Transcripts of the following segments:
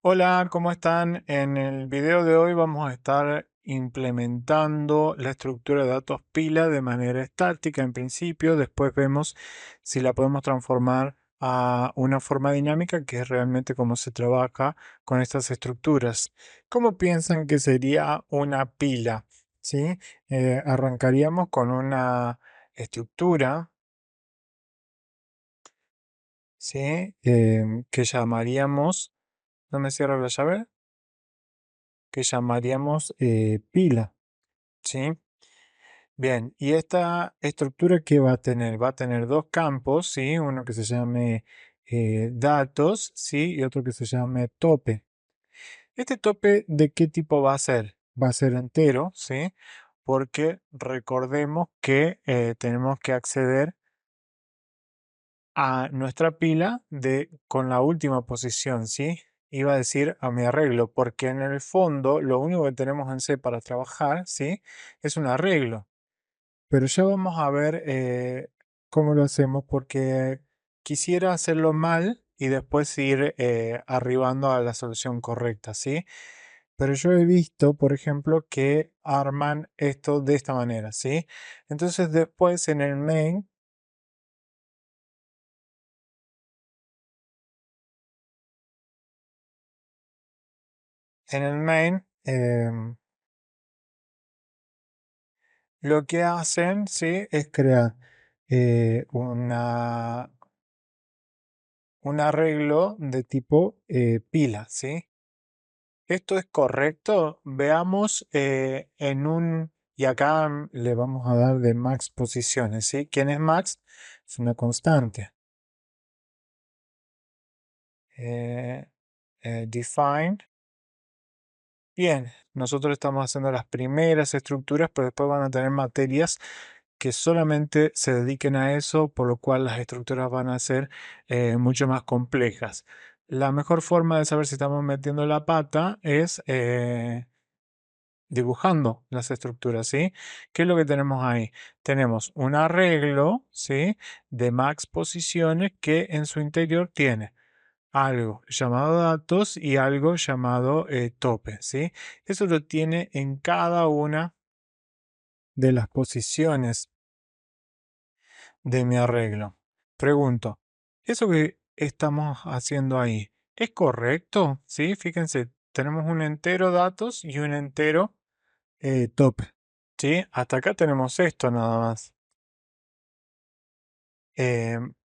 Hola, ¿cómo están? En el video de hoy vamos a estar implementando la estructura de datos pila de manera estática en principio. Después vemos si la podemos transformar a una forma dinámica, que es realmente cómo se trabaja con estas estructuras. ¿Cómo piensan que sería una pila? ¿Sí? Arrancaríamos con una estructura, ¿sí? Que llamaríamos, ¿no me cierra la llave? Que llamaríamos pila, ¿sí? Bien, y esta estructura ¿qué va a tener? Va a tener dos campos, ¿sí? Uno que se llame datos, ¿sí? Y otro que se llame tope. ¿Este tope de qué tipo va a ser? Va a ser entero, ¿sí? Porque recordemos que tenemos que acceder a nuestra pila con la última posición, ¿sí? Iba a decir a mi arreglo, porque en el fondo lo único que tenemos en C para trabajar, ¿sí? Es un arreglo. Pero ya vamos a ver cómo lo hacemos, porque quisiera hacerlo mal y después ir arribando a la solución correcta, ¿sí? Pero yo he visto, por ejemplo, que arman esto de esta manera, ¿sí? Entonces después en el main, lo que hacen, sí, es crear un arreglo de tipo pila, ¿sí? ¿Esto es correcto? Veamos y acá le vamos a dar de max posiciones, ¿sí? ¿Quién es max? Es una constante. Eh, Define. Bien, nosotros estamos haciendo las primeras estructuras, pero después van a tener materias que solamente se dediquen a eso, por lo cual las estructuras van a ser mucho más complejas. La mejor forma de saber si estamos metiendo la pata es dibujando las estructuras, ¿sí? ¿Qué es lo que tenemos ahí? Tenemos un arreglo, ¿sí? De max posiciones que en su interior tiene algo llamado datos y algo llamado tope, ¿sí? Eso lo tiene en cada una de las posiciones de mi arreglo. Pregunto, ¿eso que estamos haciendo ahí es correcto? ¿Sí? Fíjense, tenemos un entero datos y un entero tope. ¿Sí? Hasta acá tenemos esto nada más.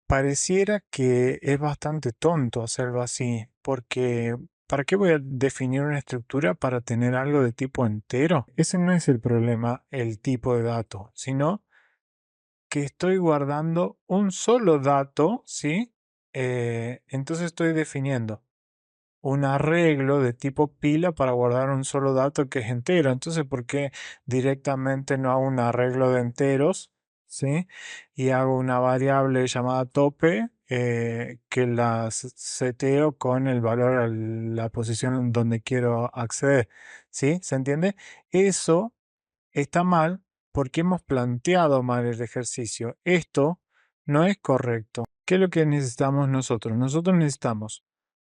Pareciera que es bastante tonto hacerlo así, porque ¿para qué voy a definir una estructura para tener algo de tipo entero? Ese no es el problema, el tipo de dato, sino que estoy guardando un solo dato, ¿sí? Entonces estoy definiendo un arreglo de tipo pila para guardar un solo dato que es entero. Entonces, ¿por qué directamente no hago un arreglo de enteros? ¿Sí? Y hago una variable llamada tope que seteo con el valor a la posición en donde quiero acceder. ¿Sí? ¿Se entiende? Eso está mal porque hemos planteado mal el ejercicio. Esto no es correcto. ¿Qué es lo que necesitamos nosotros? Nosotros necesitamos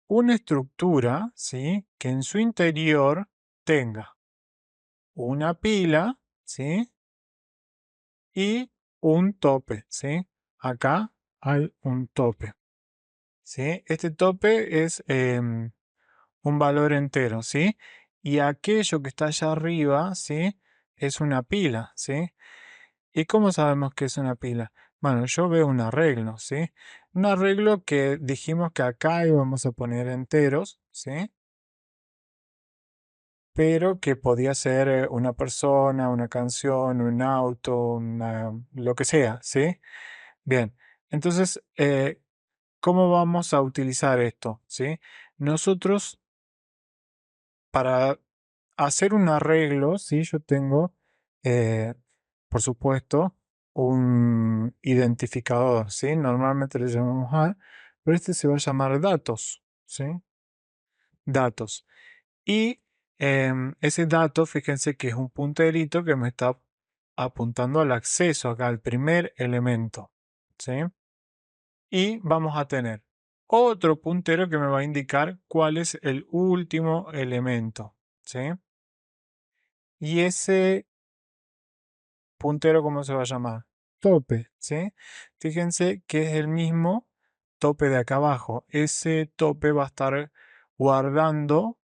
una estructura, ¿sí? Que en su interior tenga una pila, ¿sí? Y un tope, ¿sí? Acá hay un tope, ¿sí? Este tope es un valor entero, ¿sí? Y aquello que está allá arriba, ¿sí? Es una pila, ¿sí? ¿Y cómo sabemos que es una pila? Bueno, yo veo un arreglo, ¿sí? Un arreglo que dijimos que acá íbamos a poner enteros, ¿sí? Pero que podía ser una persona, una canción, un auto, lo que sea, ¿sí? Bien, entonces, ¿cómo vamos a utilizar esto? ¿Sí? Nosotros, para hacer un arreglo, ¿sí? Yo tengo, eh, por supuesto, un identificador, ¿sí? Normalmente le llamamos A, pero este se va a llamar datos, ¿sí? Datos. Y ese dato, fíjense que es un punterito que me está apuntando al acceso acá, al primer elemento, ¿sí? Y vamos a tener otro puntero que me va a indicar cuál es el último elemento, ¿sí? Y ese puntero, ¿cómo se va a llamar? Tope, ¿sí? Fíjense que es el mismo tope de acá abajo. Ese tope va a estar guardando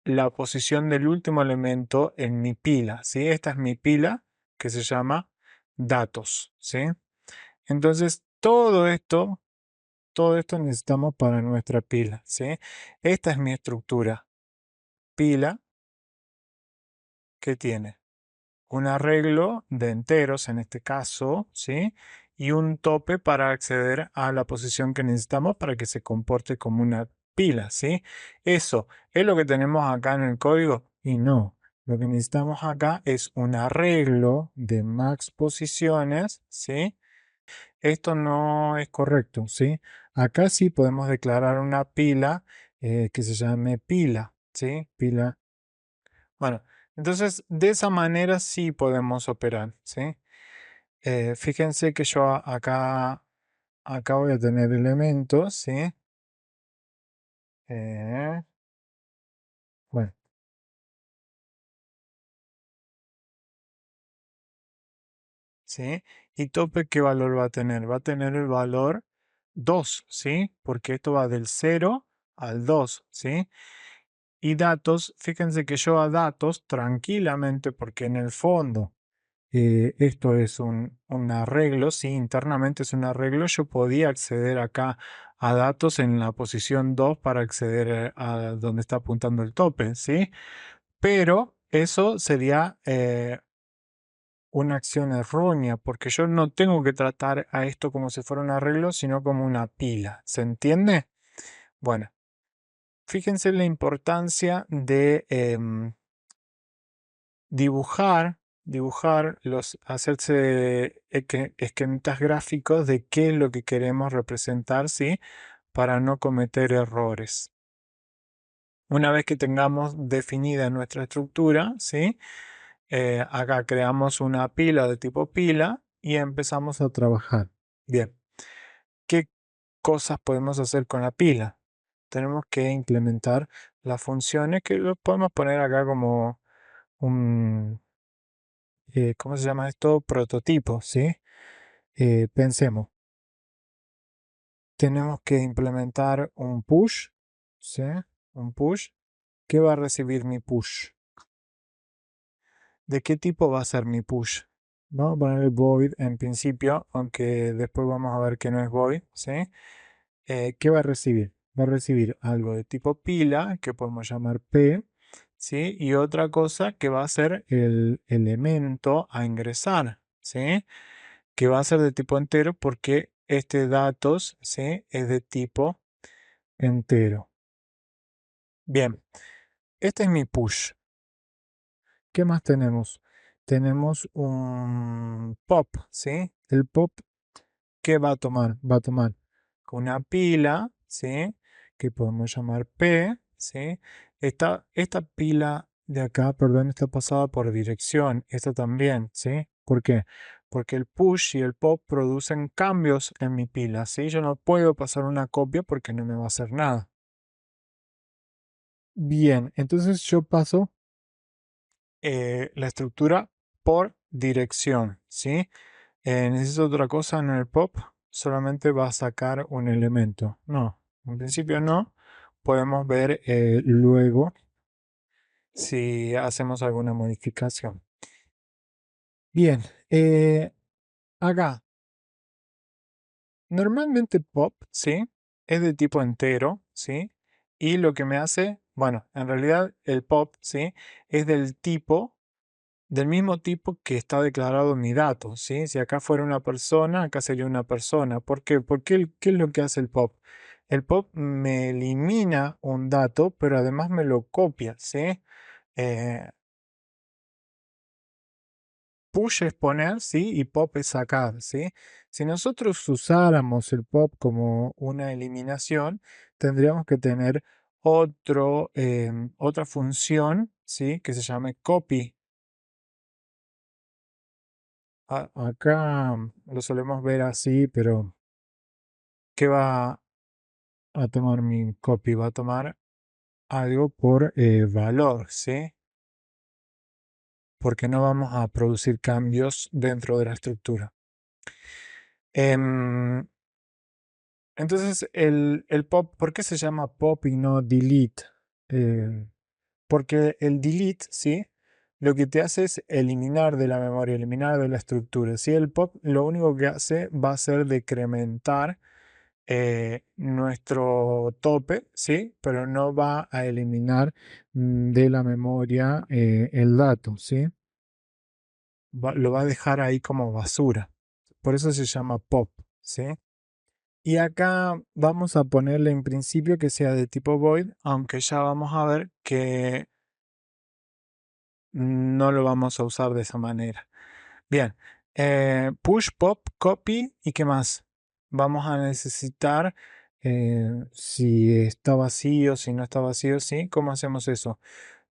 la posición del último elemento en mi pila, ¿sí? Esta es mi pila que se llama datos, ¿sí? Entonces, todo esto necesitamos para nuestra pila, ¿sí? Esta es mi estructura. Pila que tiene un arreglo de enteros en este caso, ¿sí? Y un tope para acceder a la posición que necesitamos para que se comporte como una pila, ¿sí? Eso es lo que tenemos acá en el código y no. Lo que necesitamos acá es un arreglo de max posiciones, ¿sí? Esto no es correcto, ¿sí? Acá sí podemos declarar una pila que se llame pila, ¿sí? Pila. Bueno, entonces de esa manera sí podemos operar, ¿sí? Fíjense que yo acá voy a tener elementos, ¿sí? Eh, bueno, ¿sí? Y tope, ¿qué valor va a tener? Va a tener el valor 2, ¿sí? Porque esto va del 0 al 2, ¿sí? Y datos, fíjense que yo a datos tranquilamente, porque en el fondo esto es un arreglo, sí, internamente es un arreglo, yo podía acceder acá a datos en la posición 2 para acceder a donde está apuntando el tope, ¿sí? Pero eso sería una acción errónea, porque yo no tengo que tratar a esto como si fuera un arreglo, sino como una pila, ¿se entiende? Bueno, fíjense la importancia de hacerse esquemas gráficos de qué es lo que queremos representar, ¿sí? Para no cometer errores. Una vez que tengamos definida nuestra estructura, ¿sí? Acá creamos una pila de tipo pila y empezamos a trabajar. Bien, ¿qué cosas podemos hacer con la pila? Tenemos que implementar las funciones que lo podemos poner acá como un, ¿cómo se llama esto? Prototipo, ¿sí? Pensemos, tenemos que implementar un push, ¿sí? Un push. ¿Qué va a recibir mi push? ¿De qué tipo va a ser mi push? Vamos a poner el void en principio, aunque después vamos a ver que no es void, ¿sí? ¿Qué va a recibir? Va a recibir algo de tipo pila, que podemos llamar P, ¿sí? Y otra cosa que va a ser el elemento a ingresar, ¿sí? Que va a ser de tipo entero porque este datos, ¿sí? Es de tipo entero. Bien, este es mi push. ¿Qué más tenemos? Tenemos un pop, ¿sí? El pop, ¿qué va a tomar? Va a tomar una pila, ¿sí? Que podemos llamar P, ¿sí? Esta pila de acá, perdón, está pasada por dirección. Esta también, ¿sí? ¿Por qué? Porque el push y el pop producen cambios en mi pila, ¿sí? Yo no puedo pasar una copia porque no me va a hacer nada. Bien, entonces yo paso la estructura por dirección, ¿sí? Necesito otra cosa en el pop, solamente va a sacar un elemento. No, en principio no. Podemos ver luego si hacemos alguna modificación. Bien, acá, normalmente pop, ¿sí? Es de tipo entero, ¿sí? Y lo que me hace, bueno, en realidad el pop, ¿sí? Es del mismo tipo que está declarado en mi dato, ¿sí? Si acá fuera una persona, acá sería una persona. ¿Por qué? Porque ¿qué es lo que hace el pop? El pop me elimina un dato, pero además me lo copia, ¿sí? Eh, Push es poner, ¿sí? Y pop es sacar, ¿sí? Si nosotros usáramos el pop como una eliminación, tendríamos que tener otra función, ¿sí? Que se llame copy. Acá lo solemos ver así, pero ¿qué va? a tomar mi copy, va a tomar algo por valor, ¿sí? Porque no vamos a producir cambios dentro de la estructura. Em, entonces, el pop, ¿por qué se llama pop y no delete? Eh, Porque el delete, ¿sí? Lo que te hace es eliminar de la memoria, eliminar de la estructura. ¿Sí? El pop lo único que hace va a ser decrementar nuestro tope, ¿sí? Pero no va a eliminar de la memoria el dato, ¿sí? Lo va a dejar ahí como basura. Por eso se llama pop, ¿sí? Y acá vamos a ponerle en principio que sea de tipo void, aunque ya vamos a ver que no lo vamos a usar de esa manera. Bien, push, pop, copy y qué más. Vamos a necesitar si está vacío, si no está vacío, ¿sí? ¿Cómo hacemos eso?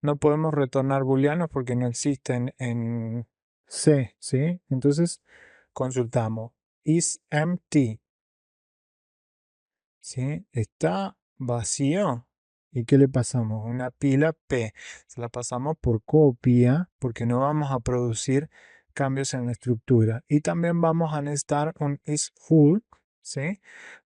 No podemos retornar booleanos porque no existen en C, ¿sí? Entonces consultamos is empty, ¿sí? Está vacío. ¿Y qué le pasamos? Una pila P. Se la pasamos por copia porque no vamos a producir cambios en la estructura. Y también vamos a necesitar un is full, ¿sí?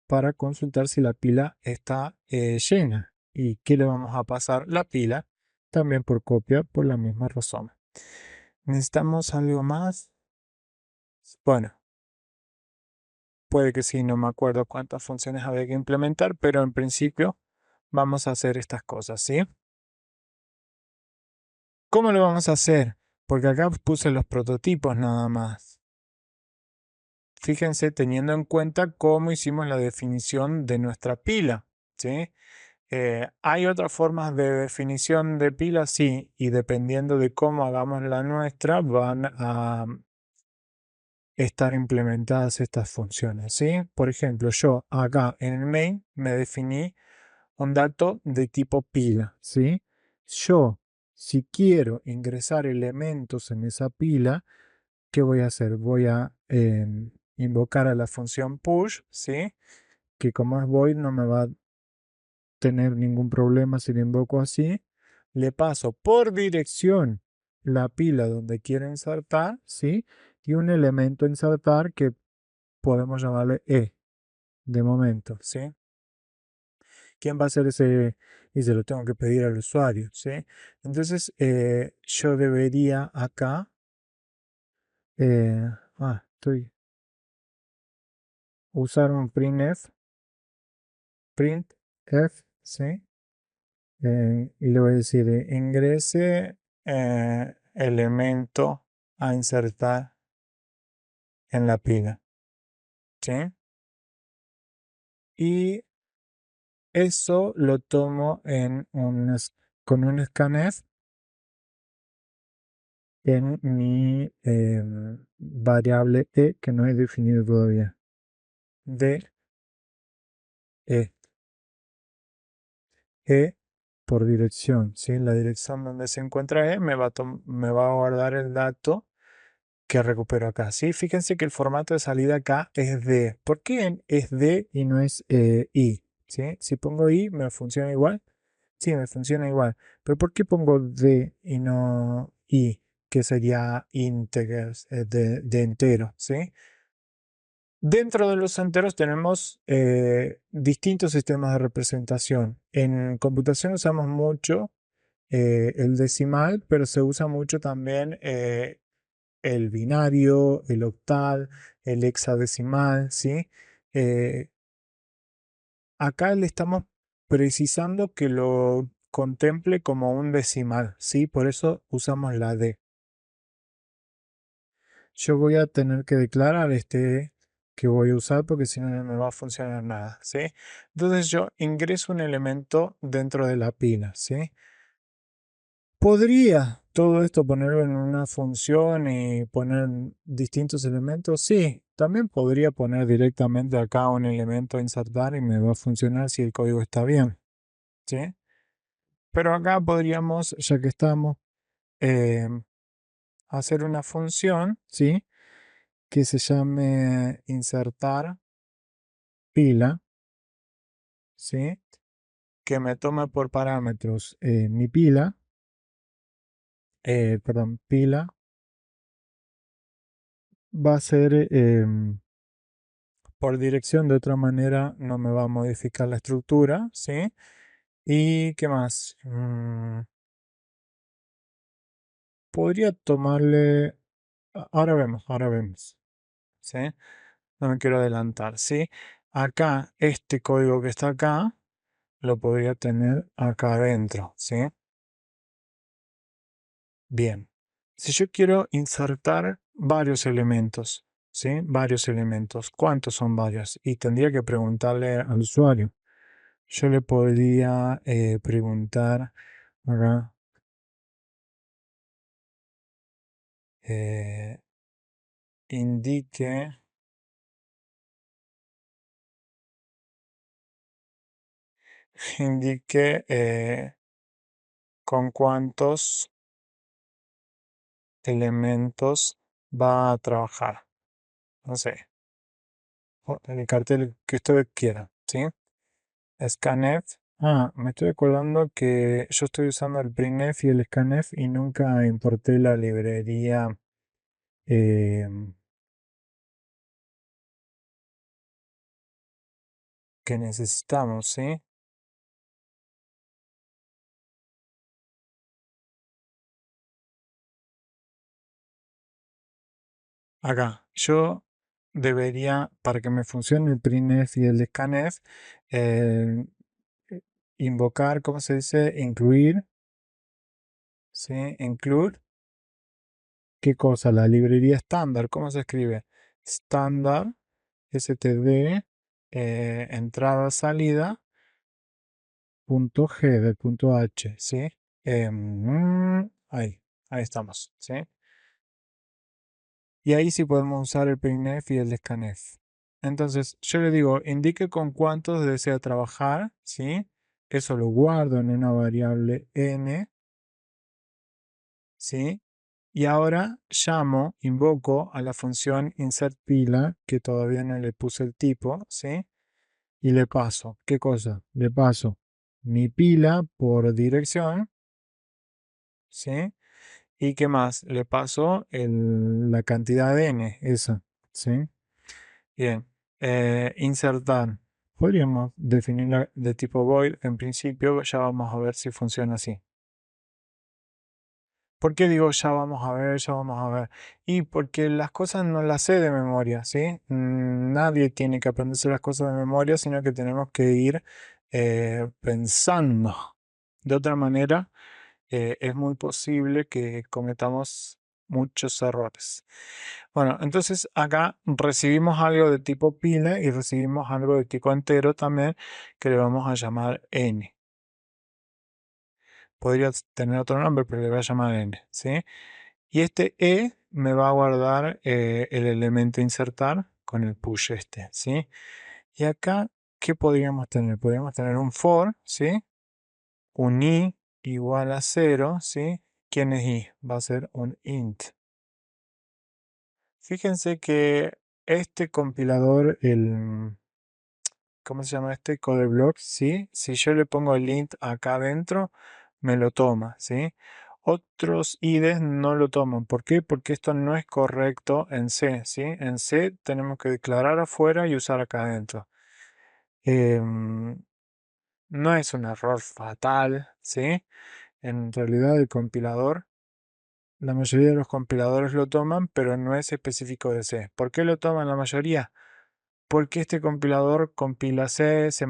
Para consultar si la pila está llena. ¿Y qué le vamos a pasar? La pila también por copia por la misma razón. ¿Necesitamos algo más? Bueno, puede que sí, no me acuerdo cuántas funciones había que implementar, pero en principio vamos a hacer estas cosas, ¿sí? ¿Cómo lo vamos a hacer? Porque acá puse los prototipos nada más. Fíjense teniendo en cuenta cómo hicimos la definición de nuestra pila, ¿sí? ¿Hay otras formas de definición de pila? Sí, y dependiendo de cómo hagamos la nuestra, van a estar implementadas estas funciones, ¿sí? Por ejemplo, yo acá en el main me definí un dato de tipo pila, ¿sí? Yo, si quiero ingresar elementos en esa pila, ¿qué voy a hacer? Voy a invocar a la función push, ¿sí? Que como es void no me va a tener ningún problema si lo invoco así. Le paso por dirección la pila donde quiero insertar, ¿sí? Y un elemento a insertar que podemos llamarle E de momento, ¿sí? ¿Quién va a hacer ese? Y se lo tengo que pedir al usuario, ¿sí? Entonces, yo debería acá, estoy usar un printf, ¿sí? Y le voy a decir, ingrese elemento a insertar en la pila, ¿sí? Y eso lo tomo con un scanf en mi variable e que no he definido todavía. De e, e por dirección, ¿sí? La dirección donde se encuentra e me va a guardar el dato que recupero acá, ¿sí? Fíjense que el formato de salida acá es D. ¿Por qué es D y no es I? ¿Sí? Si pongo I, ¿me funciona igual? Sí, me funciona igual. Pero ¿por qué pongo D y no I? Que sería integers, de entero, ¿sí? Dentro de los enteros tenemos distintos sistemas de representación. En computación usamos mucho el decimal, pero se usa mucho también el binario, el octal, el hexadecimal, ¿sí? Eh, Acá le estamos precisando que lo contemple como un decimal, ¿sí? Por eso usamos la D. Yo voy a tener que declarar este que voy a usar porque si no, no me va a funcionar nada, ¿sí? Entonces yo ingreso un elemento dentro de la pila, ¿sí? ¿Podría todo esto ponerlo en una función y poner distintos elementos? Sí, también podría poner directamente acá un elemento a insertar y me va a funcionar si el código está bien, ¿sí? Pero acá podríamos, ya que estamos, eh, hacer una función, ¿sí? Que se llame insertar pila, ¿sí? Que me tome por parámetros mi pila, perdón, pila, va a ser por dirección, de otra manera no me va a modificar la estructura, ¿sí? ¿Y qué más? Podría tomarle... ahora vemos, ¿sí? No me quiero adelantar, ¿sí? Acá, este código que está acá, lo podría tener acá adentro, ¿sí? Bien. Si yo quiero insertar varios elementos, ¿sí? Varios elementos. ¿Cuántos son varios? Y tendría que preguntarle al usuario. Yo le podría preguntar acá, eh, indique, indique con cuántos elementos va a trabajar. No sé, el cartel que usted quiera, ¿sí? Scanf. Me estoy acordando que yo estoy usando el printf y el scanf y nunca importé la librería eh, que necesitamos, ¿sí? Acá, yo debería, para que me funcione el printf y el scanf, eh, invocar, ¿cómo se dice? Incluir, ¿sí? Include, ¿qué cosa? La librería estándar, ¿cómo se escribe? Estándar, std, entrada, salida, punto G del punto H, ¿sí? Ahí estamos, ¿sí? Y ahí sí podemos usar el printf y el scanf. Entonces, yo le digo, indique con cuántos desea trabajar, ¿sí? Eso lo guardo en una variable n, ¿sí? Y ahora llamo, invoco a la función insertPila, que todavía no le puse el tipo, ¿sí? Y le paso, ¿qué cosa? Le paso mi pila por dirección, ¿sí? ¿Y qué más? Le paso la cantidad de n, esa, ¿sí? Bien. Insertar. Podríamos definirla de tipo void. En principio, ya vamos a ver si funciona así. ¿Por qué digo ya vamos a ver, ya vamos a ver? Y porque las cosas no las sé de memoria, ¿sí? Nadie tiene que aprenderse las cosas de memoria, sino que tenemos que ir pensando. De otra manera, es muy posible que cometamos muchos errores. Bueno, entonces acá recibimos algo de tipo pila y recibimos algo de tipo entero también que le vamos a llamar n. Podría tener otro nombre, pero le voy a llamar n, ¿sí? Y este me va a guardar el elemento insertar con el push este, ¿sí? Y acá, ¿qué podríamos tener? Podríamos tener un for, ¿sí? Un i igual a 0, ¿sí? ¿Quién es i? Va a ser un int. Fíjense que este compilador, ¿cómo se llama este? Codeblock, ¿sí? Si yo le pongo el int acá adentro, me lo toma, ¿sí? Otros IDEs no lo toman. ¿Por qué? Porque esto no es correcto en C, ¿sí? En C tenemos que declarar afuera y usar acá adentro. Em, no es un error fatal, ¿sí? En realidad el compilador, la mayoría de los compiladores lo toman, pero no es específico de C. ¿Por qué lo toman la mayoría? Porque este compilador compila C, C++,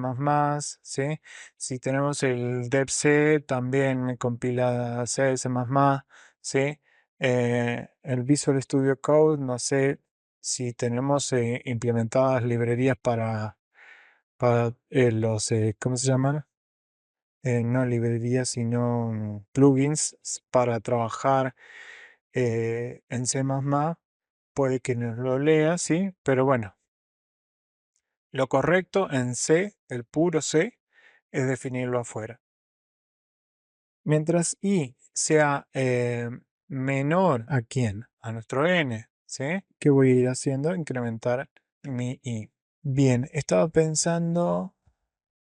¿sí? Si tenemos el debc, también compila C, C++, ¿sí? El Visual Studio Code, no sé si tenemos implementadas librerías para los, ¿cómo se llaman? No librerías, sino plugins para trabajar en C++. Puede que nos lo lea, ¿sí? Pero bueno. Lo correcto en C, el puro C, es definirlo afuera. Mientras i sea menor a quién, a nuestro n, ¿sí? ¿Qué voy a ir haciendo? Incrementar mi i. Bien, estaba pensando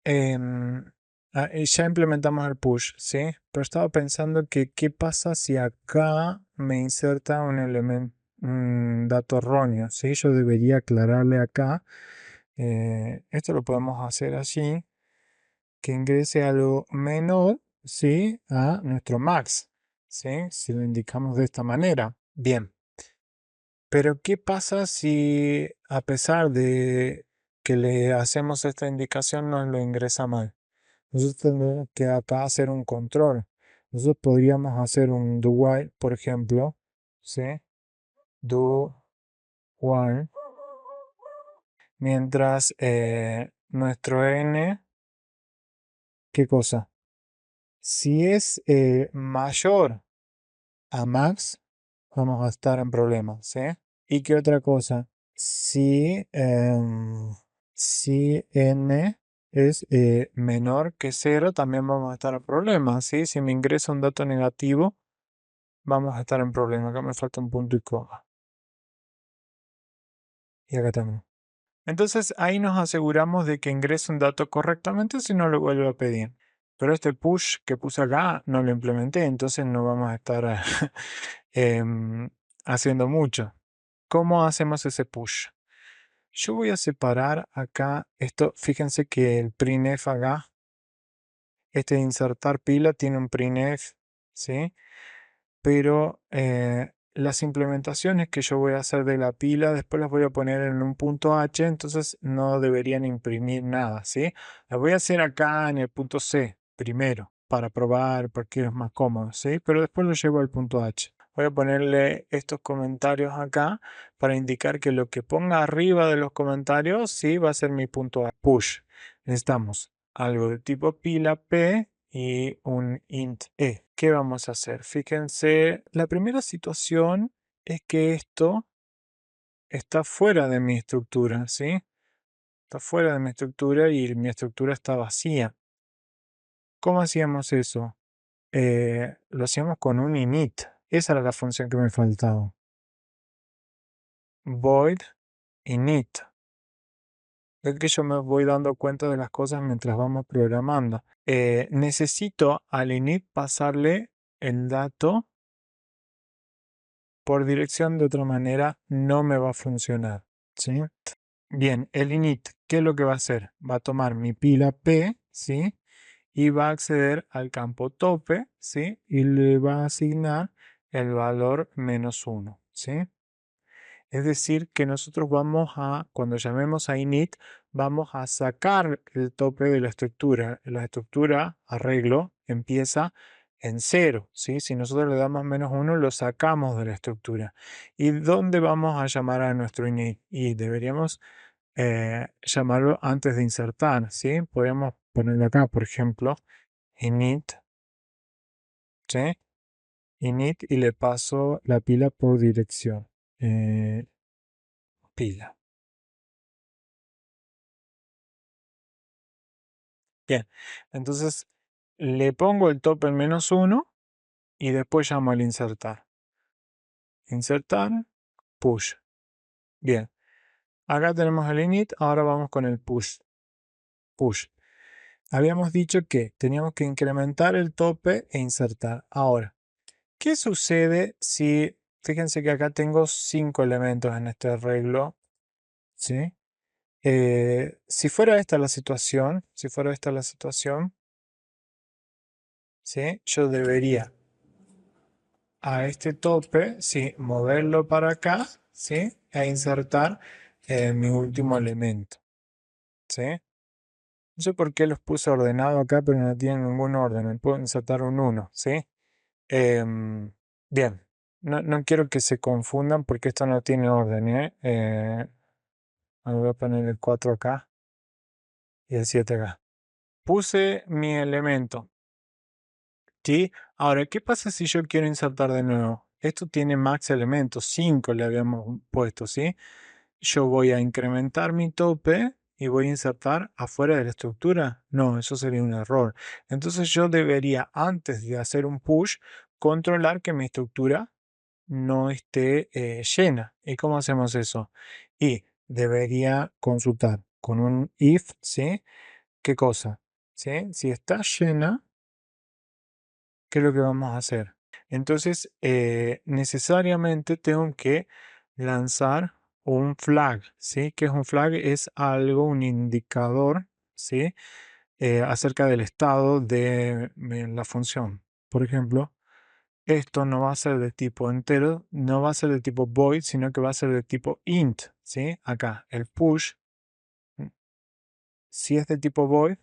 Em, ya implementamos el push, ¿sí? Pero estaba pensando que qué pasa si acá me inserta un elemento, un dato erróneo, ¿sí? Yo debería aclararle acá. Esto lo podemos hacer así, que ingrese algo menor, ¿sí? A nuestro max, ¿sí? Si lo indicamos de esta manera. Bien. Pero ¿qué pasa si a pesar de que le hacemos esta indicación nos lo ingresa mal? Nosotros tendremos que acá hacer un control. Nosotros podríamos hacer un do while, por ejemplo, ¿sí? Do while, mientras nuestro n, ¿qué cosa? Si es mayor a max, vamos a estar en problemas, ¿sí? ¿Y qué otra cosa? Si, si n es menor que cero, también vamos a estar en problemas, ¿sí? Si me ingresa un dato negativo, vamos a estar en problemas. Acá me falta un punto y coma. Y acá también. Entonces ahí nos aseguramos de que ingrese un dato correctamente si no lo vuelvo a pedir. Pero este push que puse acá no lo implementé, entonces no vamos a estar em, haciendo mucho. ¿Cómo hacemos ese push? Yo voy a separar acá esto. Fíjense que el printf acá, este de insertar pila, tiene un printf, ¿sí? Pero las implementaciones que yo voy a hacer de la pila, después las voy a poner en un punto H, entonces no deberían imprimir nada, ¿sí? Las voy a hacer acá en el punto C primero, para probar, porque es más cómodo, ¿sí? Pero después lo llevo al punto H. Voy a ponerle estos comentarios acá para indicar que lo que ponga arriba de los comentarios, sí, va a ser mi punto push. Necesitamos algo de tipo pila P y un int E. ¿Qué vamos a hacer? Fíjense, la primera situación es que esto está fuera de mi estructura, ¿sí? Está fuera de mi estructura y mi estructura está vacía. ¿Cómo hacíamos eso? Lo hacíamos con un init. Esa era la función que me faltaba. Void init. Es que yo me voy dando cuenta de las cosas mientras vamos programando. Necesito al init pasarle el dato por dirección, de otra manera no me va a funcionar, ¿sí? Bien, el init, ¿qué es lo que va a hacer? Va a tomar mi pila P, ¿sí? Y va a acceder al campo tope, ¿sí? Y le va a asignar el valor -1, ¿sí? Es decir, que nosotros vamos a, cuando llamemos a init, vamos a sacar el tope de la estructura. La estructura, arreglo, empieza en cero, ¿sí? Si nosotros le damos -1, lo sacamos de la estructura. ¿Y dónde vamos a llamar a nuestro init? Y deberíamos llamarlo antes de insertar, ¿sí? Podríamos ponerlo acá, por ejemplo, init, ¿sí? Init y le paso la pila por dirección. Pila. Bien, entonces le pongo el tope en -1 y después llamo al insertar. Insertar, push. Bien, acá tenemos el init, ahora vamos con el push. Push. Habíamos dicho que teníamos que incrementar el tope e insertar. Ahora, ¿qué sucede si, fíjense que acá tengo 5 elementos en este arreglo, ¿sí? Si fuera esta la situación, ¿sí? Yo debería a este tope, sí, moverlo para acá, ¿sí? E insertar mi último elemento, ¿sí? No sé por qué los puse ordenado acá, pero no tienen ningún orden. Me puedo insertar un 1, ¿sí? Em, bien, no quiero que se confundan porque esto no tiene orden, ¿eh? Me voy a poner el 4 acá y el 7 acá. Puse mi elemento. ¿Sí? Ahora, ¿qué pasa si yo quiero insertar de nuevo? Esto tiene max elementos, 5 le habíamos puesto, ¿sí? Yo voy a incrementar mi tope y voy a insertar afuera de la estructura. No, eso sería un error. Entonces yo debería, antes de hacer un push, controlar que mi estructura no esté llena. ¿Y cómo hacemos eso? Y debería consultar con un if, ¿sí? ¿Qué cosa? ¿Sí? Si está llena, ¿qué es lo que vamos a hacer? Entonces, necesariamente tengo que lanzar un flag, ¿sí? ¿Qué es un flag? Es algo, un indicador, ¿sí? Acerca del estado de la función. Por ejemplo, esto no va a ser de tipo entero, no va a ser de tipo void, sino que va a ser de tipo int, ¿sí? Acá, el push, mm, si es de tipo void,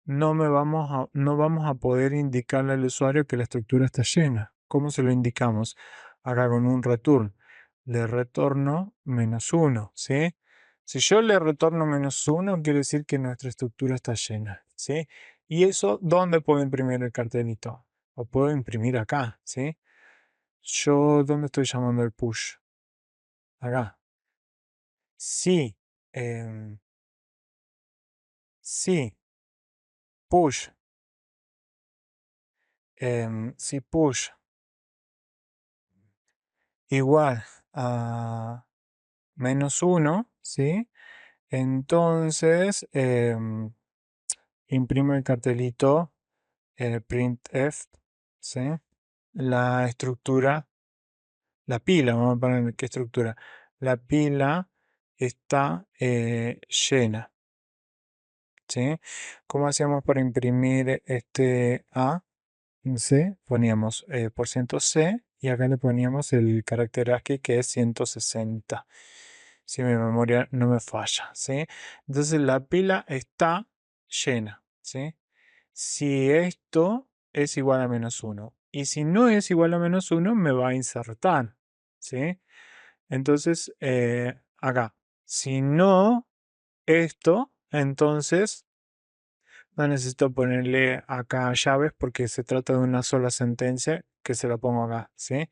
no vamos a poder indicarle al usuario que la estructura está llena. ¿Cómo se lo indicamos? Acá con un return. Le retorno -1, ¿sí? Si yo le retorno -1, quiere decir que nuestra estructura está llena, ¿sí? Y eso, ¿dónde puedo imprimir el cartelito? Lo puedo imprimir acá, ¿sí? Yo, ¿dónde estoy llamando el push? Acá. Sí, em, sí, push, sí, push, igual a -1, ¿sí? Entonces, imprimo el cartelito printf, ¿sí? La estructura, la pila, vamos a poner qué estructura. La pila está llena, ¿sí? ¿Cómo hacíamos para imprimir este A? En C poníamos %C y acá le poníamos el carácter ASCII que es 160. Si mi memoria no me falla, ¿sí? Entonces la pila está llena, ¿sí? Si esto es igual a -1 y si no es igual a -1 me va a insertar, ¿sí? Entonces acá, si no esto, entonces no necesito ponerle acá llaves porque se trata de una sola sentencia que se la pongo acá, ¿sí?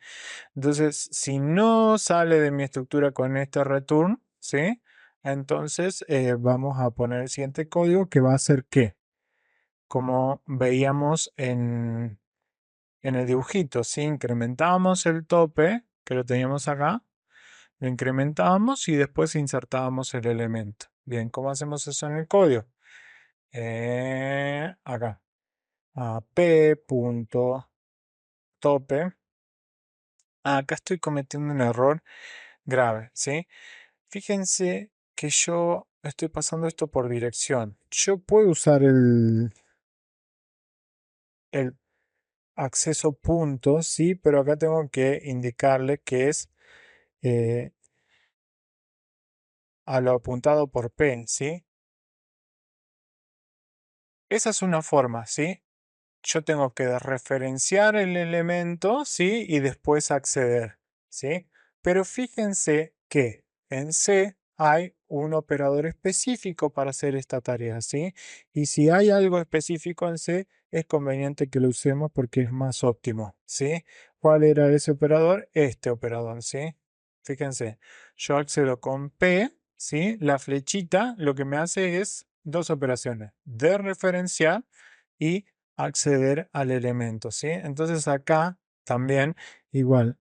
Entonces, si no sale de mi estructura con este return, ¿sí? Entonces vamos a poner el siguiente código que va a ser que, como veíamos en el dibujito, ¿sí? Incrementábamos el tope, que lo teníamos acá, lo incrementábamos y después insertábamos el elemento. Bien, ¿cómo hacemos eso en el código? Acá. P.tope. Acá estoy cometiendo un error grave, ¿sí? Fíjense que yo estoy pasando esto por dirección. Yo puedo usar el acceso punto, sí, pero acá tengo que indicarle que es eh, a lo apuntado por P, ¿sí? Esa es una forma, ¿sí? Yo tengo que referenciar el elemento, ¿sí? Y después acceder, ¿sí? Pero fíjense que en C hay un operador específico para hacer esta tarea, ¿sí? Y si hay algo específico en C, es conveniente que lo usemos porque es más óptimo, ¿sí? ¿Cuál era ese operador? Este operador, ¿sí? Fíjense, yo accedo con P, ¿sí? La flechita lo que me hace es dos operaciones, de referenciar y acceder al elemento, ¿sí? Entonces acá también igual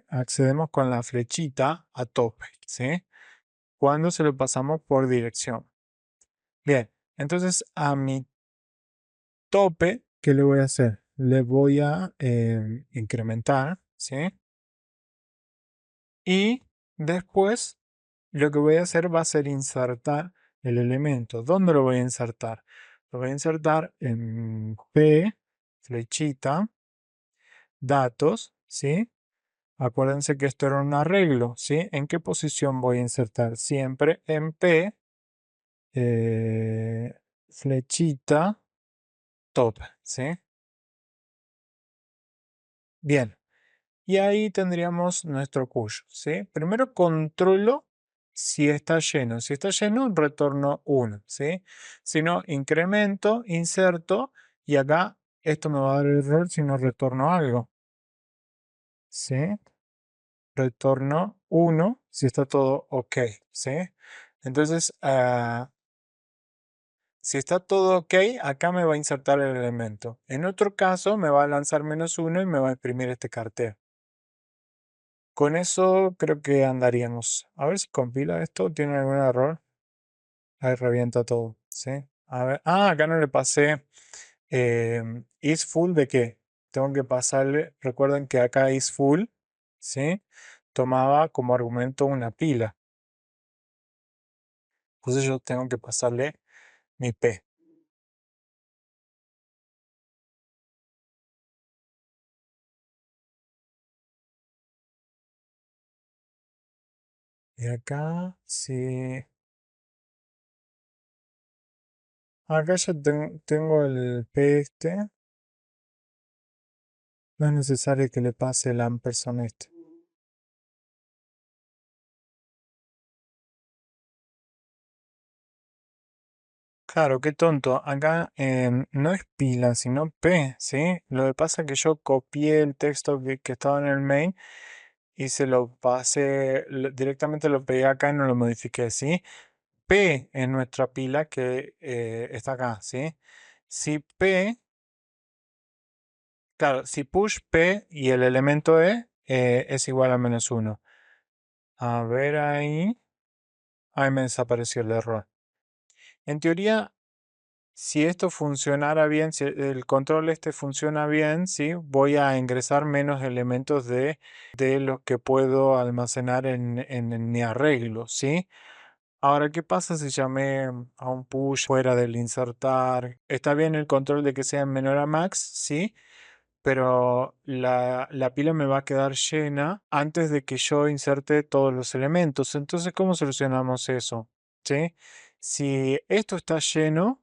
accedemos con la flechita a tope, ¿sí? Cuando se lo pasamos por dirección. Bien, entonces a mi tope, ¿qué le voy a hacer? Le voy a incrementar, ¿sí? Y después lo que voy a hacer va a ser insertar el elemento. ¿Dónde lo voy a insertar? Lo voy a insertar en P, flechita, datos, ¿sí? Acuérdense que esto era un arreglo, ¿sí? ¿En qué posición voy a insertar? Siempre en P, eh, flechita, top, ¿sí? Bien, y ahí tendríamos nuestro cuyo, ¿sí? Primero controlo si está lleno. Si está lleno, retorno 1, ¿sí? Si no, incremento, inserto, y acá esto me va a dar error si no retorno algo, ¿sí? Retorno 1 si está todo ok, ¿sí? Entonces, si está todo ok, acá me va a insertar el elemento. En otro caso, me va a lanzar -1 y me va a imprimir este cartel. Con eso creo que andaríamos. A ver si compila esto, tiene algún error. Ahí revienta todo, ¿sí? A ver, acá no le pasé is full de qué. Tengo que pasarle, recuerden que acá is full, ¿sí? Tomaba como argumento una pila. Entonces yo tengo que pasarle mi P. Y acá, sí. Acá ya tengo el P este. No es necesario que le pase el ampersand este. Claro, qué tonto. Acá no es pila, sino P, ¿sí? Lo que pasa es que yo copié el texto que estaba en el main y se lo pasé, directamente lo pegué acá y no lo modifiqué, ¿sí? P es nuestra pila que está acá, ¿sí? Si P, claro, si push P y el elemento E es igual a -1. A ver ahí. Ahí me desapareció el error. En teoría, si esto funcionara bien, si el control este funciona bien, ¿sí? Voy a ingresar menos elementos de los que puedo almacenar en mi arreglo, ¿sí? Ahora, ¿qué pasa si llamé a un push fuera del insertar? Está bien el control de que sea menor a max, ¿sí? Pero la pila me va a quedar llena antes de que yo inserte todos los elementos. Entonces, ¿cómo solucionamos eso? ¿Sí? Si esto está lleno,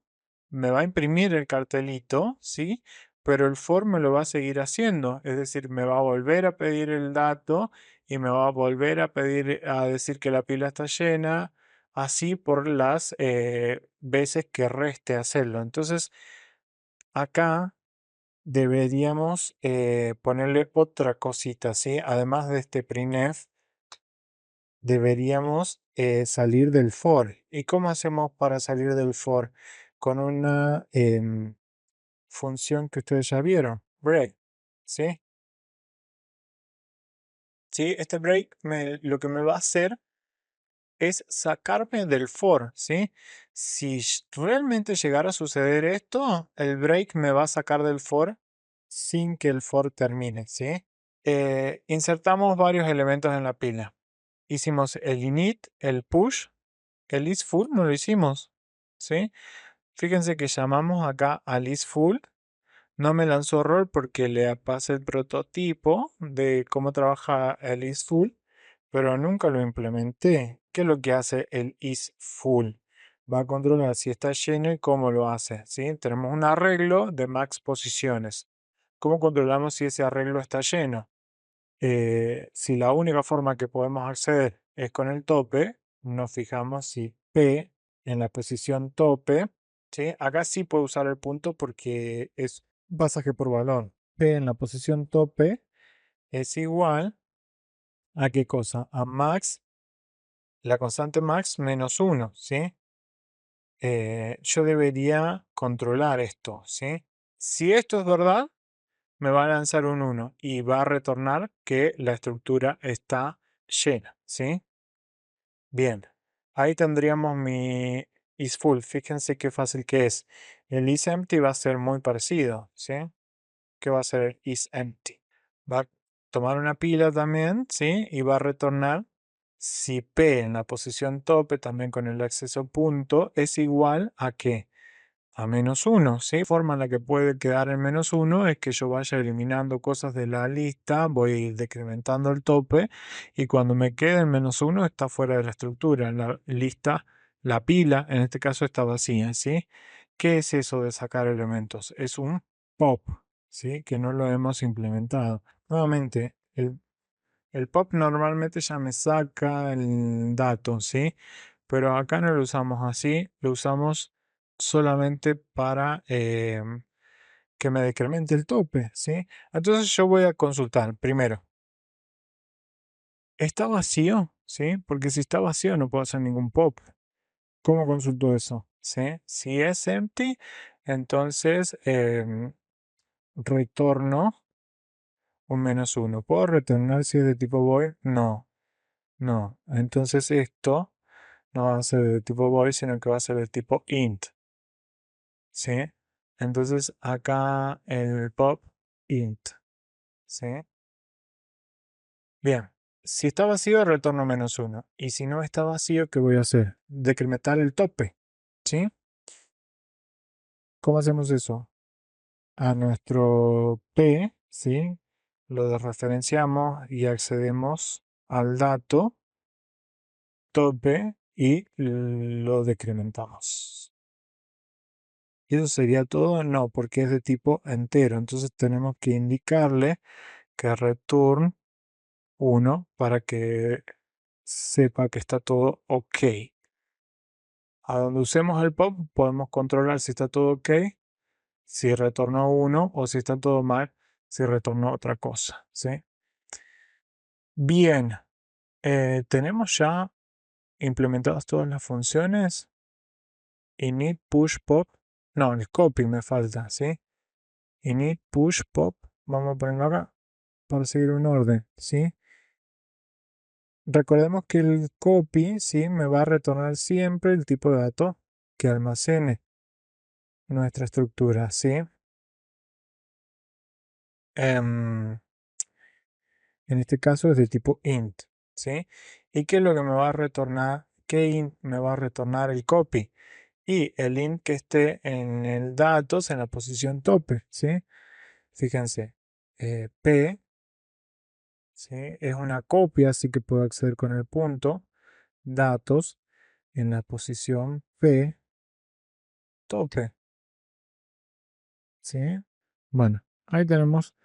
me va a imprimir el cartelito, ¿sí? Pero el for me lo va a seguir haciendo. Es decir, me va a volver a pedir el dato y me va a volver a pedir a decir que la pila está llena, así por las veces que reste hacerlo. Entonces, acá deberíamos ponerle otra cosita, ¿sí? Además de este printf, deberíamos salir del for. ¿Y cómo hacemos para salir del for? Con una función que ustedes ya vieron, break, ¿sí? Sí, este break lo que me va a hacer es sacarme del for, ¿sí? Si realmente llegara a suceder esto, el break me va a sacar del for sin que el for termine, ¿sí? Insertamos varios elementos en la pila. Hicimos el init, el push, el isFull no lo hicimos, ¿sí? Fíjense que llamamos acá al isFull. No me lanzó error porque le pasé el prototipo de cómo trabaja el isFull, pero nunca lo implementé. ¿Qué es lo que hace el isFull? Va a controlar si está lleno y cómo lo hace, ¿sí? Tenemos un arreglo de max posiciones. ¿Cómo controlamos si ese arreglo está lleno? Si la única forma que podemos acceder es con el tope, nos fijamos si P en la posición tope, ¿sí? Acá sí puedo usar el punto porque es pasaje por valor. P en la posición tope es igual a qué cosa? A max, la constante max menos 1, ¿sí? Yo debería controlar esto, ¿sí? Si esto es verdad, me va a lanzar un 1 y va a retornar que la estructura está llena, ¿sí? Bien, ahí tendríamos mi isFull. Fíjense qué fácil que es. El isEmpty va a ser muy parecido, ¿sí? ¿Qué va a ser el isEmpty? Va a tomar una pila también, ¿sí? Y va a retornar si P en la posición tope, también con el acceso punto, es igual a qué? A -1, ¿sí? La forma en la que puede quedar en -1 es que yo vaya eliminando cosas de la lista, voy decrementando el tope y cuando me quede en -1 está fuera de la estructura. La lista, la pila, en este caso está vacía, ¿sí? ¿Qué es eso de sacar elementos? Es un pop, ¿sí? Que no lo hemos implementado. Nuevamente, el pop normalmente ya me saca el dato, ¿sí? Pero acá no lo usamos así, lo usamos solamente para que me decremente el tope, ¿sí? Entonces yo voy a consultar primero, ¿está vacío? ¿Sí? Porque si está vacío no puedo hacer ningún pop. ¿Cómo consulto eso? ¿Sí? Si es empty, entonces retorno un -1. ¿Puedo retornar si es de tipo void? No, no. Entonces esto no va a ser de tipo void, sino que va a ser de tipo int, ¿sí? Entonces acá el pop int, ¿sí? Bien, si está vacío retorno -1 y si no está vacío, ¿qué voy a hacer? Decrementar el tope, ¿sí? ¿Cómo hacemos eso? A nuestro P, ¿sí? Lo referenciamos y accedemos al dato tope y lo decrementamos. ¿Y eso sería todo? No, porque es de tipo entero. Entonces tenemos que indicarle que return 1 para que sepa que está todo ok. A donde usemos el pop podemos controlar si está todo ok, si retornó 1 o si está todo mal, si retornó otra cosa, ¿sí? Bien, tenemos ya implementadas todas las funciones. Init, push, pop. No, el copy me falta, ¿sí? Init, push, pop. Vamos a ponerlo acá para seguir un orden, ¿sí? Recordemos que el copy, ¿sí? Me va a retornar siempre el tipo de dato que almacene nuestra estructura, ¿sí? Em, en este caso es de tipo int, ¿sí? ¿Y qué es lo que me va a retornar? ¿Qué int me va a retornar el copy? Y el int que esté en el datos en la posición tope, ¿sí? Fíjense, P, ¿sí? Es una copia, así que puedo acceder con el punto, datos, en la posición P, tope, ¿sí? Bueno, ahí tenemos,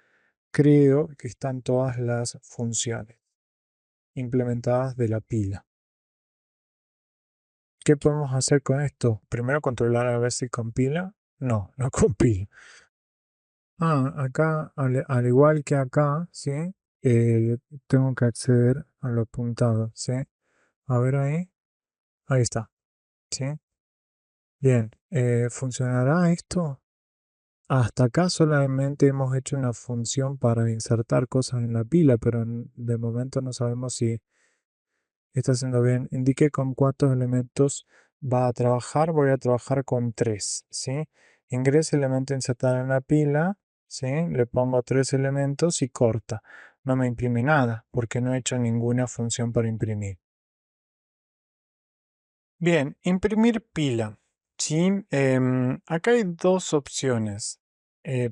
creo que están todas las funciones implementadas de la pila. ¿Qué podemos hacer con esto? Primero controlar a ver si compila. No, no compila. Acá, al igual que acá, ¿sí? Eh, tengo que acceder a lo apuntado, ¿sí? A ver ahí. Ahí está, ¿sí? Bien, ¿funcionará esto? Hasta acá solamente hemos hecho una función para insertar cosas en la pila, pero de momento no sabemos si está haciendo bien. Indique con cuántos elementos va a trabajar. Voy a trabajar con 3, ¿sí? Ingrese elemento insertar en la pila, ¿sí? Le pongo 3 elementos y corta. No me imprime nada porque no he hecho ninguna función para imprimir. Bien, imprimir pila. Sí, acá hay dos opciones.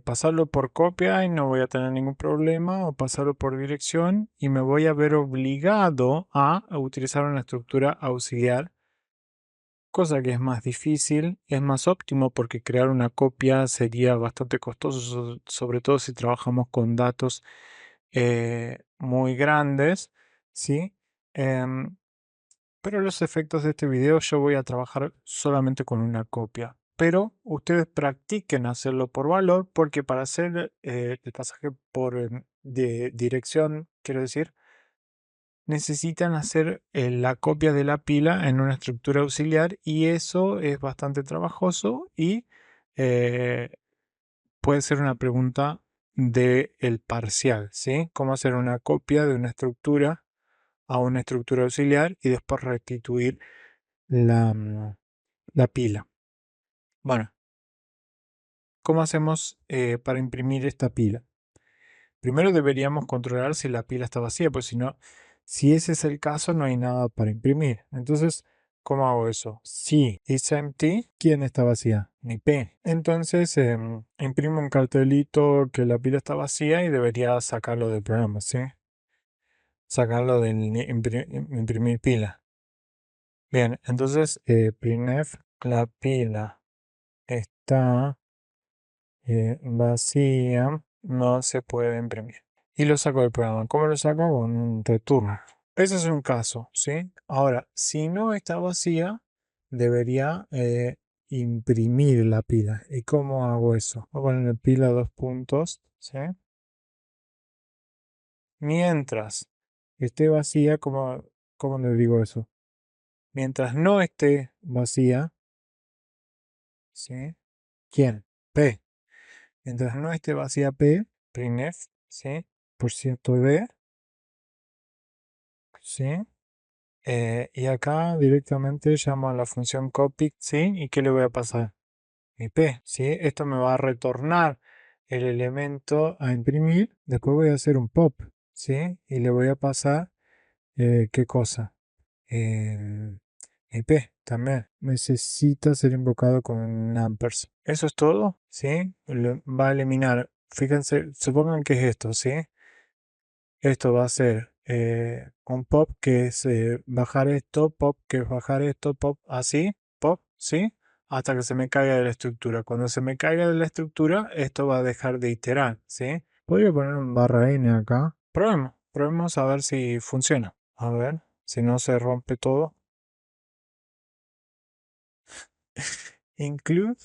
Pasarlo por copia y no voy a tener ningún problema, o pasarlo por dirección y me voy a ver obligado a utilizar una estructura auxiliar, cosa que es más difícil, es más óptimo porque crear una copia sería bastante costoso, sobre todo si trabajamos con datos muy grandes, ¿sí? Em, pero los efectos de este video yo voy a trabajar solamente con una copia. Pero ustedes practiquen hacerlo por valor porque para hacer el pasaje por de dirección, quiero decir, necesitan hacer la copia de la pila en una estructura auxiliar y eso es bastante trabajoso y eh, puede ser una pregunta del parcial, ¿sí? Cómo hacer una copia de una estructura a una estructura auxiliar y después restituir la pila. Bueno, ¿cómo hacemos para imprimir esta pila? Primero deberíamos controlar si la pila está vacía, pues si no, si ese es el caso, no hay nada para imprimir. Entonces, ¿cómo hago eso? Si is empty, ¿quién está vacía? Mi P. Entonces, imprimo un cartelito que la pila está vacía y debería sacarlo del programa, ¿sí? Sacarlo del imprimir pila. Bien, entonces, printf, la pila está vacía, no se puede imprimir. Y lo saco del programa. ¿Cómo lo saco? Con un return. Ese es un caso, ¿sí? Ahora, si no está vacía, debería imprimir la pila. ¿Y cómo hago eso? Voy a poner pila dos puntos, ¿sí? Mientras esté vacía, ¿cómo le digo eso? Mientras no esté vacía, ¿sí? ¿Quién? P. Mientras no esté vacía P, printf, ¿sí? Por cierto D, ¿sí? Y acá directamente llamo a la función copy, ¿sí? ¿Y qué le voy a pasar? Mi P, ¿sí? Esto me va a retornar el elemento a imprimir. Después voy a hacer un pop, ¿sí? Y le voy a pasar, ¿qué cosa? El IP también. Necesita ser invocado con numbers. Eso es todo, ¿sí? Va a eliminar. Fíjense, supongan que es esto, ¿sí? Esto va a ser un pop que es bajar esto, pop que es bajar esto, pop así, pop, ¿sí? Hasta que se me caiga de la estructura. Cuando se me caiga de la estructura, esto va a dejar de iterar, ¿sí? Podría poner un barra n acá. Probemos a ver si funciona. A ver, si no se rompe todo. Include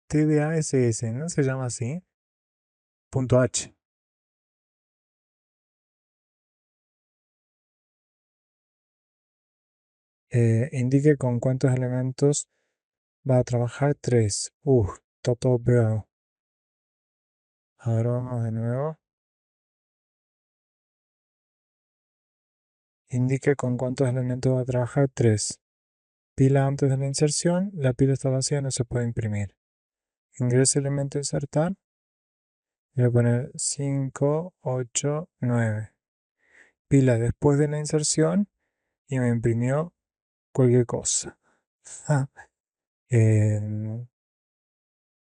TDASS, ¿no se llama así? Punto H. Indique con cuántos elementos va a trabajar 3. Está todo pegado. A ver, vamos de nuevo. Indique con cuántos elementos va a trabajar 3. Pila antes de la inserción. La pila está vacía, no se puede imprimir. Ingrese elemento a insertar. Voy a poner 5, 8, 9. Pila después de la inserción y me imprimió cualquier cosa. Eh,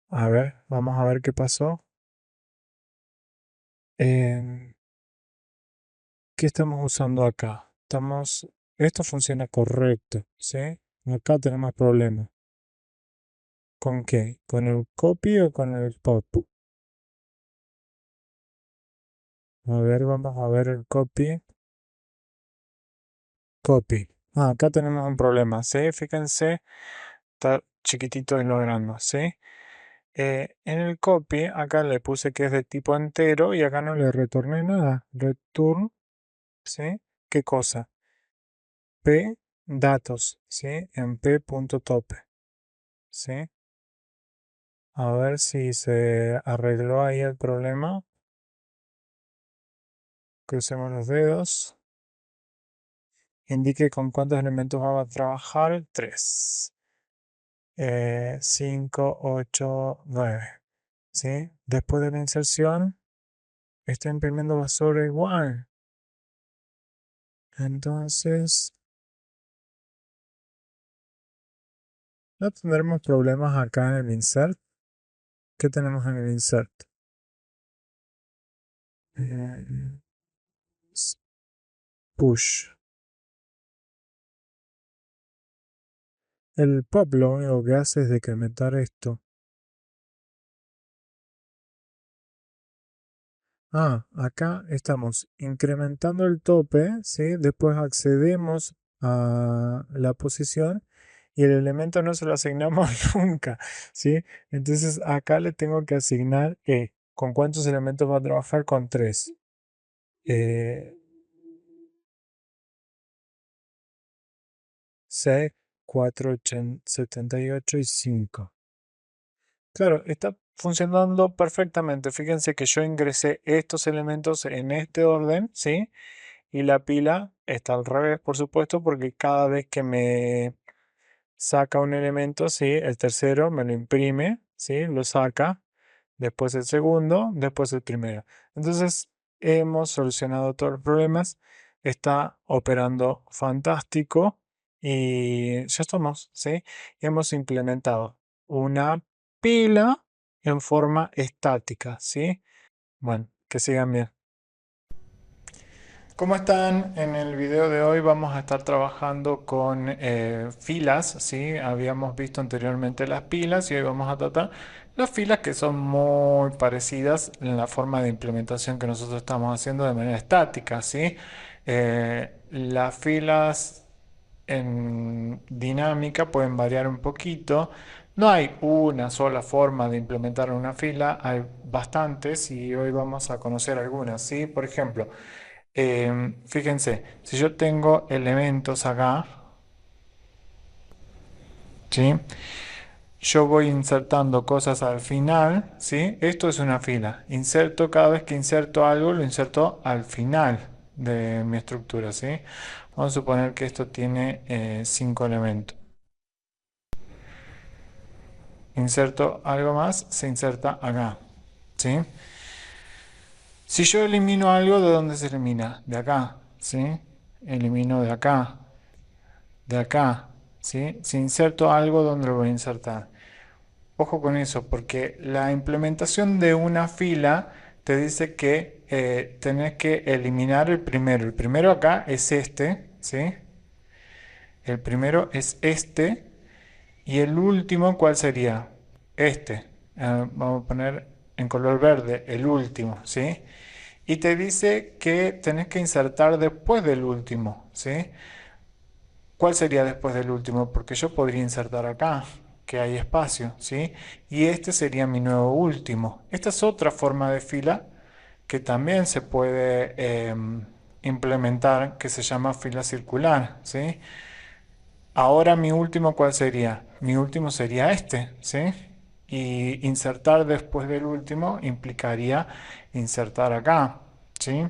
a ver, vamos a ver qué pasó. Eh, ¿Qué estamos usando acá? Esto funciona correcto, ¿sí? Acá tenemos problemas. ¿Con qué? ¿Con el copy o con el pop? A ver, vamos a ver el copy. Copy. Acá tenemos un problema, ¿sí? Fíjense, está chiquitito y logrando, ¿sí? En el copy, acá le puse que es de tipo entero y acá no le retorné nada. Return, ¿sí? ¿Qué cosa? P datos, ¿sí? En p.tope, ¿sí? A ver si se arregló ahí el problema. Crucemos los dedos. Indique con cuántos elementos va a trabajar. 3. 5, 8, 9. ¿Sí? Después de la inserción, está imprimiendo basura igual. Entonces, no tendremos problemas acá en el insert. ¿Qué tenemos en el insert? Eh, Push. El pop lo único que hace es decrementar esto. Acá estamos incrementando el tope, ¿sí? Después accedemos a la posición y el elemento no se lo asignamos nunca, ¿sí? Entonces acá le tengo que asignar ¿con cuántos elementos va a trabajar? Con 3. Eh, 6, 4, 78 y 5. Claro, está funcionando perfectamente. Fíjense que yo ingresé estos elementos en este orden, ¿sí? Y la pila está al revés, por supuesto, porque cada vez que me saca un elemento, ¿sí? El tercero me lo imprime, ¿sí? Lo saca, después el segundo, después el primero. Entonces, hemos solucionado todos los problemas. Está operando fantástico y ya estamos, ¿sí? Hemos implementado una pila en forma estática, ¿sí? Bueno, que sigan bien. ¿Cómo están? En el video de hoy vamos a estar trabajando con filas, ¿sí? Habíamos visto anteriormente las pilas y hoy vamos a tratar las filas que son muy parecidas en la forma de implementación que nosotros estamos haciendo de manera estática, ¿sí? Las filas en dinámica pueden variar un poquito. No hay una sola forma de implementar una fila, hay bastantes y hoy vamos a conocer algunas, ¿sí? Por ejemplo, fíjense, si yo tengo elementos acá, ¿sí? Yo voy insertando cosas al final, ¿sí? Esto es una fila. Inserto, cada vez que inserto algo, lo inserto al final, de mi estructura, ¿sí? Vamos a suponer que esto tiene 5 elementos. Inserto algo más, se inserta acá, ¿sí? Si yo elimino algo, ¿de dónde se elimina? De acá, ¿sí? Elimino de acá, ¿sí? Si inserto algo, ¿dónde lo voy a insertar? Ojo con eso, porque la implementación de una fila te dice que tenés que eliminar el primero. El primero acá es este, ¿sí? El primero es este. Y el último, ¿cuál sería? Este. Vamos a poner en color verde, el último, ¿sí? Y te dice que tenés que insertar después del último, ¿sí? ¿Cuál sería después del último? Porque yo podría insertar acá, que hay espacio, ¿sí? Y este sería mi nuevo último. Esta es otra forma de fila que también se puede implementar, que se llama fila circular, ¿sí? Ahora mi último, ¿cuál sería? Mi último sería este, ¿sí? Y insertar después del último implicaría insertar acá, ¿sí?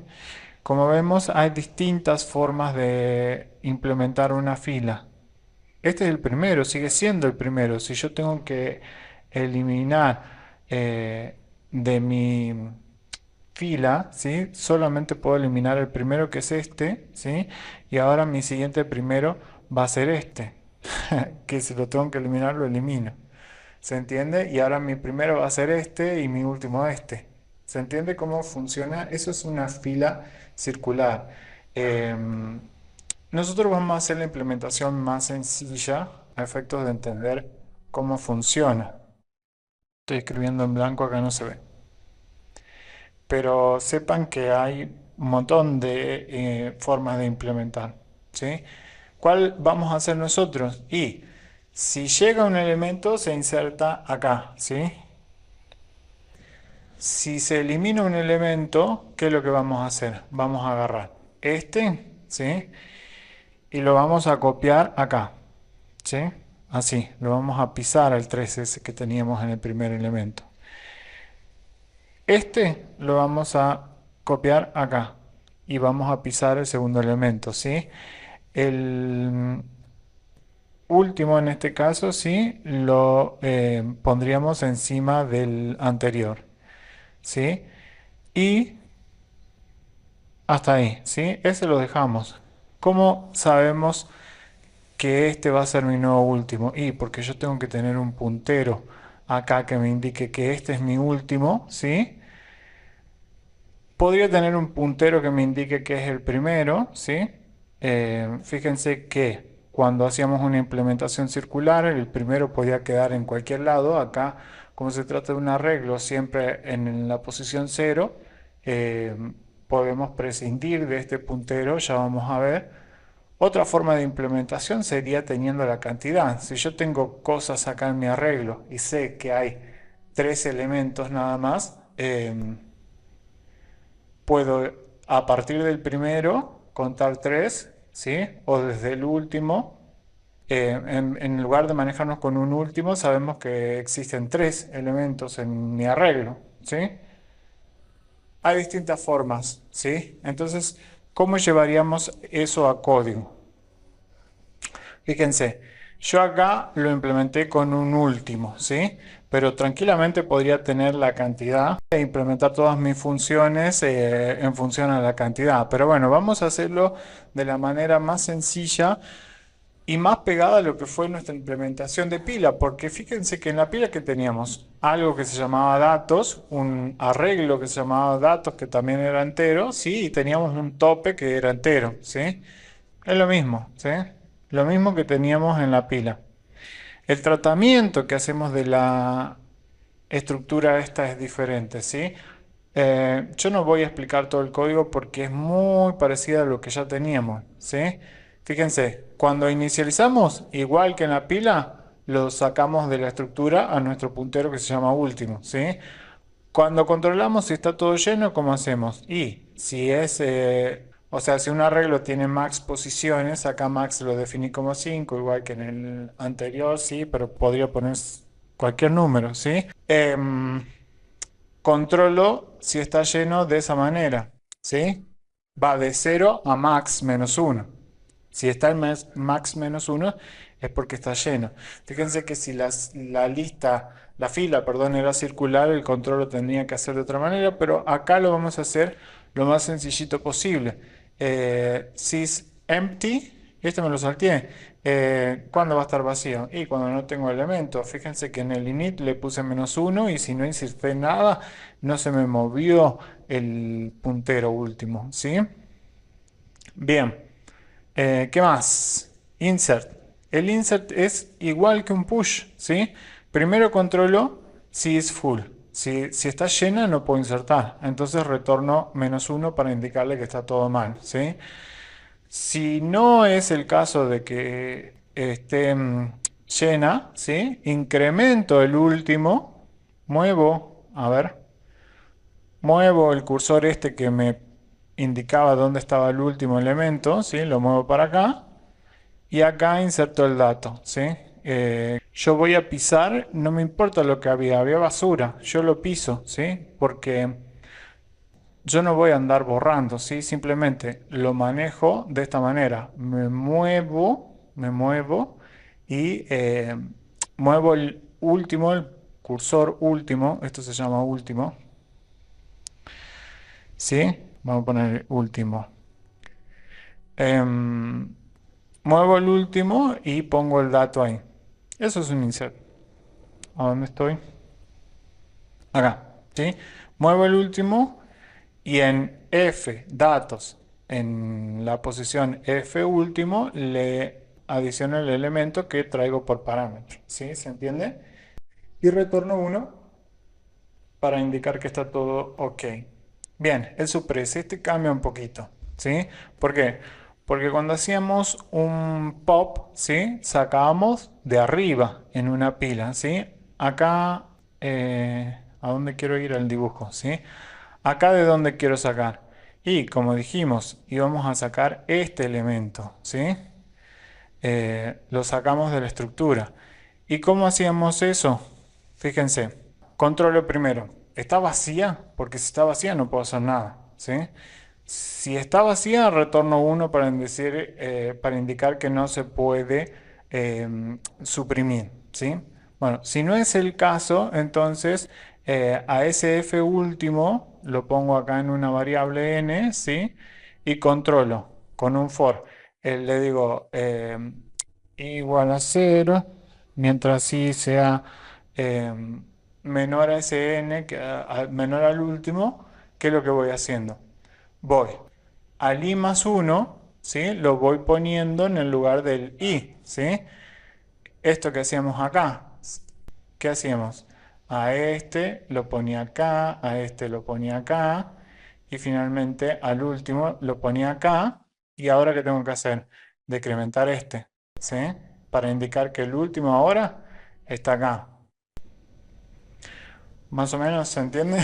Como vemos, hay distintas formas de implementar una fila. Este es el primero, sigue siendo el primero. Si yo tengo que eliminar de mi fila, ¿sí? Solamente puedo eliminar el primero que es este, ¿sí? Y ahora mi siguiente primero va a ser este, que si lo tengo que eliminar lo elimino. ¿Se entiende? Y ahora mi primero va a ser este y mi último este. ¿Se entiende cómo funciona? Eso es una fila circular. Em, Nosotros vamos a hacer la implementación más sencilla a efectos de entender cómo funciona. Estoy escribiendo en blanco, acá no se ve. Pero sepan que hay un montón de formas de implementar, ¿sí? ¿Cuál vamos a hacer nosotros? Y si llega un elemento, se inserta acá, ¿sí? Si se elimina un elemento, ¿qué es lo que vamos a hacer? Vamos a agarrar este, ¿sí? Y lo vamos a copiar acá, ¿sí? Así, lo vamos a pisar al 3 ese que teníamos en el primer elemento. Este lo vamos a copiar acá y vamos a pisar el segundo elemento, ¿sí? El último en este caso, sí, lo pondríamos encima del anterior, ¿sí? Y hasta ahí, ¿sí? Ese lo dejamos. ¿Cómo sabemos que este va a ser mi nuevo último? Y porque yo tengo que tener un puntero acá que me indique que este es mi último, ¿sí? Podría tener un puntero que me indique que es el primero, ¿sí? Fíjense que cuando hacíamos una implementación circular, el primero podía quedar en cualquier lado. Acá, como se trata de un arreglo siempre en la posición cero, eh, podemos prescindir de este puntero, ya vamos a ver. Otra forma de implementación sería teniendo la cantidad. Si yo tengo cosas acá en mi arreglo y sé que hay 3 elementos nada más, puedo a partir del primero contar 3, ¿sí? O desde el último. En lugar de manejarnos con un último, sabemos que existen 3 elementos en mi arreglo, ¿sí? Hay distintas formas, ¿sí? Entonces, ¿cómo llevaríamos eso a código? Fíjense, yo acá lo implementé con un último, ¿sí? Pero tranquilamente podría tener la cantidad e implementar todas mis funciones en función a la cantidad. Pero bueno, vamos a hacerlo de la manera más sencilla y más pegada a lo que fue nuestra implementación de pila, porque fíjense que en la pila que teníamos algo que se llamaba datos, un arreglo que se llamaba datos que también era entero, ¿sí? Y teníamos un tope que era entero, ¿sí? Es lo mismo, ¿sí? Lo mismo que teníamos en la pila. El tratamiento que hacemos de la estructura esta es diferente, ¿sí? Yo no voy a explicar todo el código porque es muy parecido a lo que ya teníamos, ¿sí? Fíjense, cuando inicializamos, igual que en la pila, lo sacamos de la estructura a nuestro puntero que se llama último, ¿sí? Cuando controlamos si está todo lleno, ¿cómo hacemos? Y si es, o sea, si un arreglo tiene max posiciones, acá max lo definí como 5 igual que en el anterior, sí, pero podría poner cualquier número, ¿sí? Controlo si está lleno de esa manera, ¿sí? va de 0 a max menos uno. Si está en max menos uno es porque está lleno. Fíjense que si la lista, la fila, perdón, era circular, el control lo tendría que hacer de otra manera, pero acá lo vamos a hacer lo más sencillito posible. Sys empty, este me lo salteé. ¿Cuándo va a estar vacío? Y cuando no tengo elementos. Fíjense que en el init le puse menos uno y si no inserté nada, no se me movió el puntero último, ¿sí? Bien. ¿Qué más? Insert. El insert es igual que un push, ¿sí? Primero controlo si es full. Si está llena no puedo insertar. Entonces retorno menos uno para indicarle que está todo mal, ¿sí? Si no es el caso de que esté llena, ¿sí? Incremento el último, muevo, a ver, muevo el cursor este que me indicaba dónde estaba el último elemento, ¿sí? Lo muevo para acá y acá inserto el dato, ¿sí? Yo voy a pisar, no me importa lo que había basura, yo lo piso, ¿sí? Porque yo no voy a andar borrando, ¿sí? Simplemente lo manejo de esta manera. Me muevo y muevo el último, el cursor último, esto se llama último, ¿sí? Vamos a poner último. Em, Muevo el último y pongo el dato ahí. Eso es un insert. ¿A dónde estoy? Acá, ¿sí? Muevo el último y en F, datos, en la posición F último, le adiciono el elemento que traigo por parámetro, ¿sí? ¿Se entiende? Y retorno uno para indicar que está todo ok. Bien, el suppress, este cambia un poquito, ¿sí? ¿Por qué? Porque cuando hacíamos un pop, ¿sí? Sacábamos de arriba en una pila, ¿sí? Acá, ¿a dónde quiero ir al dibujo? ¿Sí? Acá de dónde quiero sacar. Y como dijimos, íbamos a sacar este elemento, ¿sí? Lo sacamos de la estructura. ¿Y cómo hacíamos eso? Fíjense. Controlo primero. ¿Está vacía? Porque si está vacía no puedo hacer nada, ¿sí? Si está vacía, retorno uno para, decir, para indicar que no se puede suprimir, ¿sí? Bueno, si no es el caso, entonces a ese f último lo pongo acá en una variable n, ¿sí? Y controlo con un for. Le digo igual a 0, mientras sí sea menor a ese n, menor al último, ¿qué es lo que voy haciendo? Voy al i más 1, ¿sí? Lo voy poniendo en el lugar del i, ¿sí? Esto que hacíamos acá, ¿qué hacíamos? A este lo ponía acá, a este lo ponía acá, y finalmente al último lo ponía acá, y ahora ¿qué tengo que hacer? Decrementar este, ¿sí? Para indicar que el último ahora está acá. Más o menos, ¿se entiende?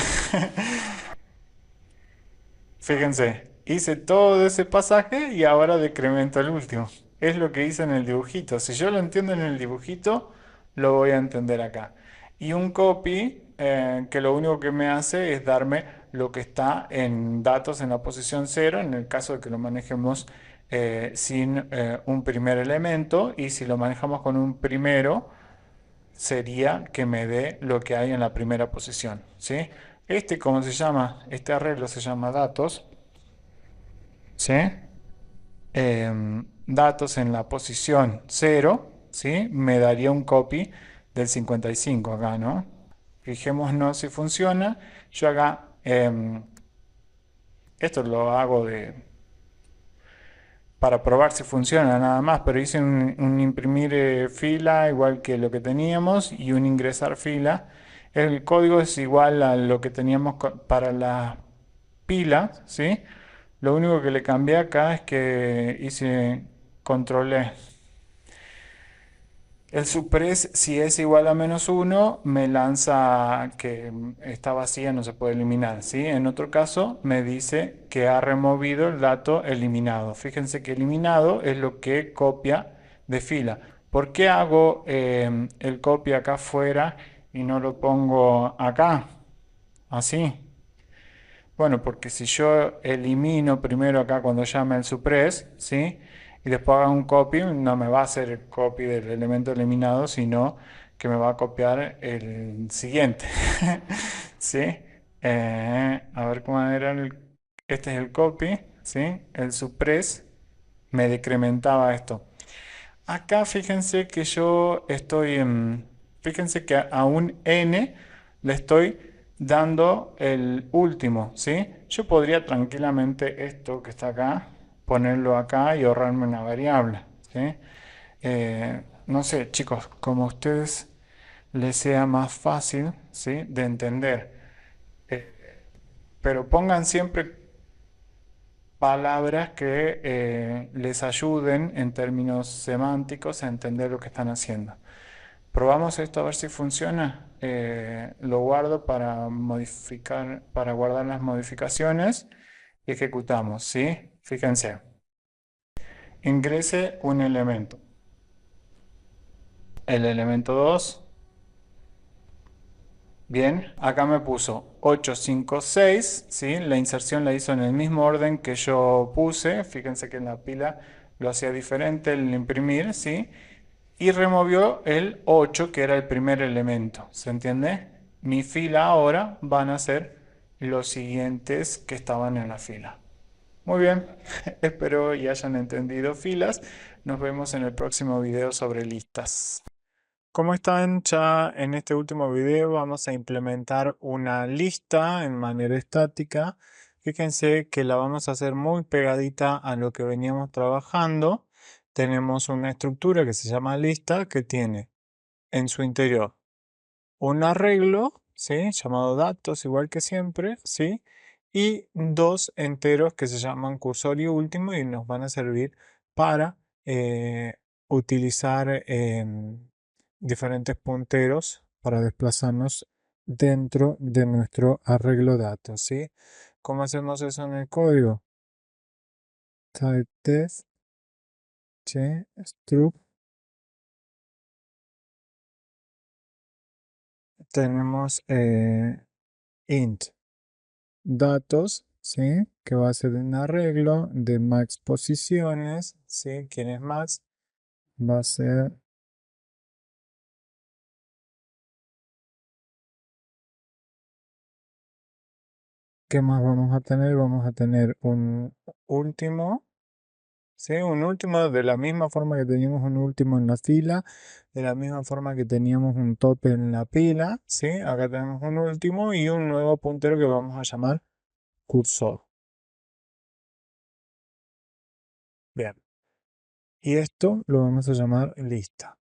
Fíjense, hice todo ese pasaje y ahora decremento el último. Es lo que hice en el dibujito. Si yo lo entiendo en el dibujito, lo voy a entender acá. Y un copy, que lo único que me hace es darme lo que está en datos en la posición cero, en el caso de que lo manejemos sin un primer elemento. Y si lo manejamos con un primero, sería que me dé lo que hay en la primera posición, ¿sí? ¿Cómo se llama? Este arreglo se llama datos, ¿sí? Datos en la posición cero, ¿sí? Me daría un copy del 55 acá, ¿no? Fijémonos si funciona. Yo acá, esto lo hago para probar si funciona nada más, pero hice un imprimir fila igual que lo que teníamos y un ingresar fila. El código es igual a lo que teníamos para las pilas, ¿sí? Lo único que le cambié acá es que hice controlé. El suppress, si es igual a menos uno, me lanza que está vacía, no se puede eliminar, ¿sí? En otro caso, me dice que ha removido el dato eliminado. Fíjense que eliminado es lo que copia de fila. ¿Por qué hago el copia acá afuera y no lo pongo acá? Así. Bueno, porque si yo elimino primero acá cuando llame el suppress, ¿sí? Y después haga un copy, no me va a hacer el copy del elemento eliminado, sino que me va a copiar el siguiente. ¿Sí? A ver cómo era este es el copy, ¿sí? El suppress me decrementaba esto. Acá fíjense que yo estoy fíjense que a un n le estoy dando el último, ¿sí? Yo podría tranquilamente esto que está acá, ponerlo acá y ahorrarme una variable, ¿sí? No sé, chicos, como a ustedes les sea más fácil, ¿sí? De entender. Pero pongan siempre palabras que les ayuden en términos semánticos a entender lo que están haciendo. Probamos esto a ver si funciona. Lo guardo para modificar, para guardar las modificaciones y ejecutamos, ¿sí? Fíjense. Ingrese un elemento. El elemento 2. Bien, acá me puso 856, ¿sí? La inserción la hizo en el mismo orden que yo puse. Fíjense que en la pila lo hacía diferente el imprimir, ¿sí? Y removió el 8 que era el primer elemento. ¿Se entiende? Mi fila ahora van a ser los siguientes que estaban en la fila. Muy bien, espero y hayan entendido filas. Nos vemos en el próximo video sobre listas. Como están ya en este último video, vamos a implementar una lista en manera estática. Fíjense que la vamos a hacer muy pegadita a lo que veníamos trabajando. Tenemos una estructura que se llama lista que tiene en su interior un arreglo, ¿sí? Llamado datos, igual que siempre, ¿sí? Y dos enteros que se llaman cursor y último y nos van a servir para utilizar diferentes punteros para desplazarnos dentro de nuestro arreglo datos, ¿sí? ¿Cómo hacemos eso en el código? Type struct, tenemos int datos, ¿sí? Que va a ser un arreglo de max posiciones, ¿sí? ¿Quién es max? Va a ser, ¿qué más vamos a tener? Vamos a tener un último, ¿sí? Un último de la misma forma que teníamos un último en la fila, de la misma forma que teníamos un tope en la pila, ¿sí? Acá tenemos un último y un nuevo puntero que vamos a llamar cursor. Bien. Y esto lo vamos a llamar lista.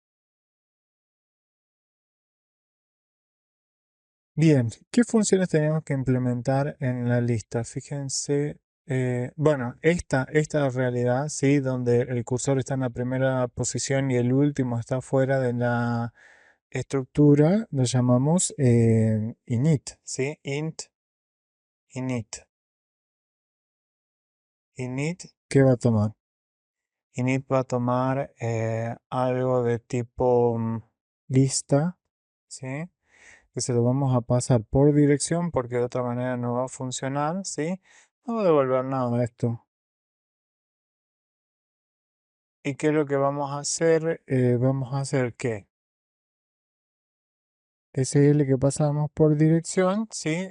Bien, ¿qué funciones tenemos que implementar en la lista? Fíjense, bueno, esta realidad, ¿sí? Donde el cursor está en la primera posición y el último está fuera de la estructura, lo llamamos init, ¿sí? Init. Init, ¿qué va a tomar? Init va a tomar algo de tipo lista, ¿sí? Que se lo vamos a pasar por dirección porque de otra manera no va a funcionar, ¿sí? No va a devolver nada esto. ¿Y qué es lo que vamos a hacer? Vamos a hacer que SL que pasamos por dirección, ¿sí?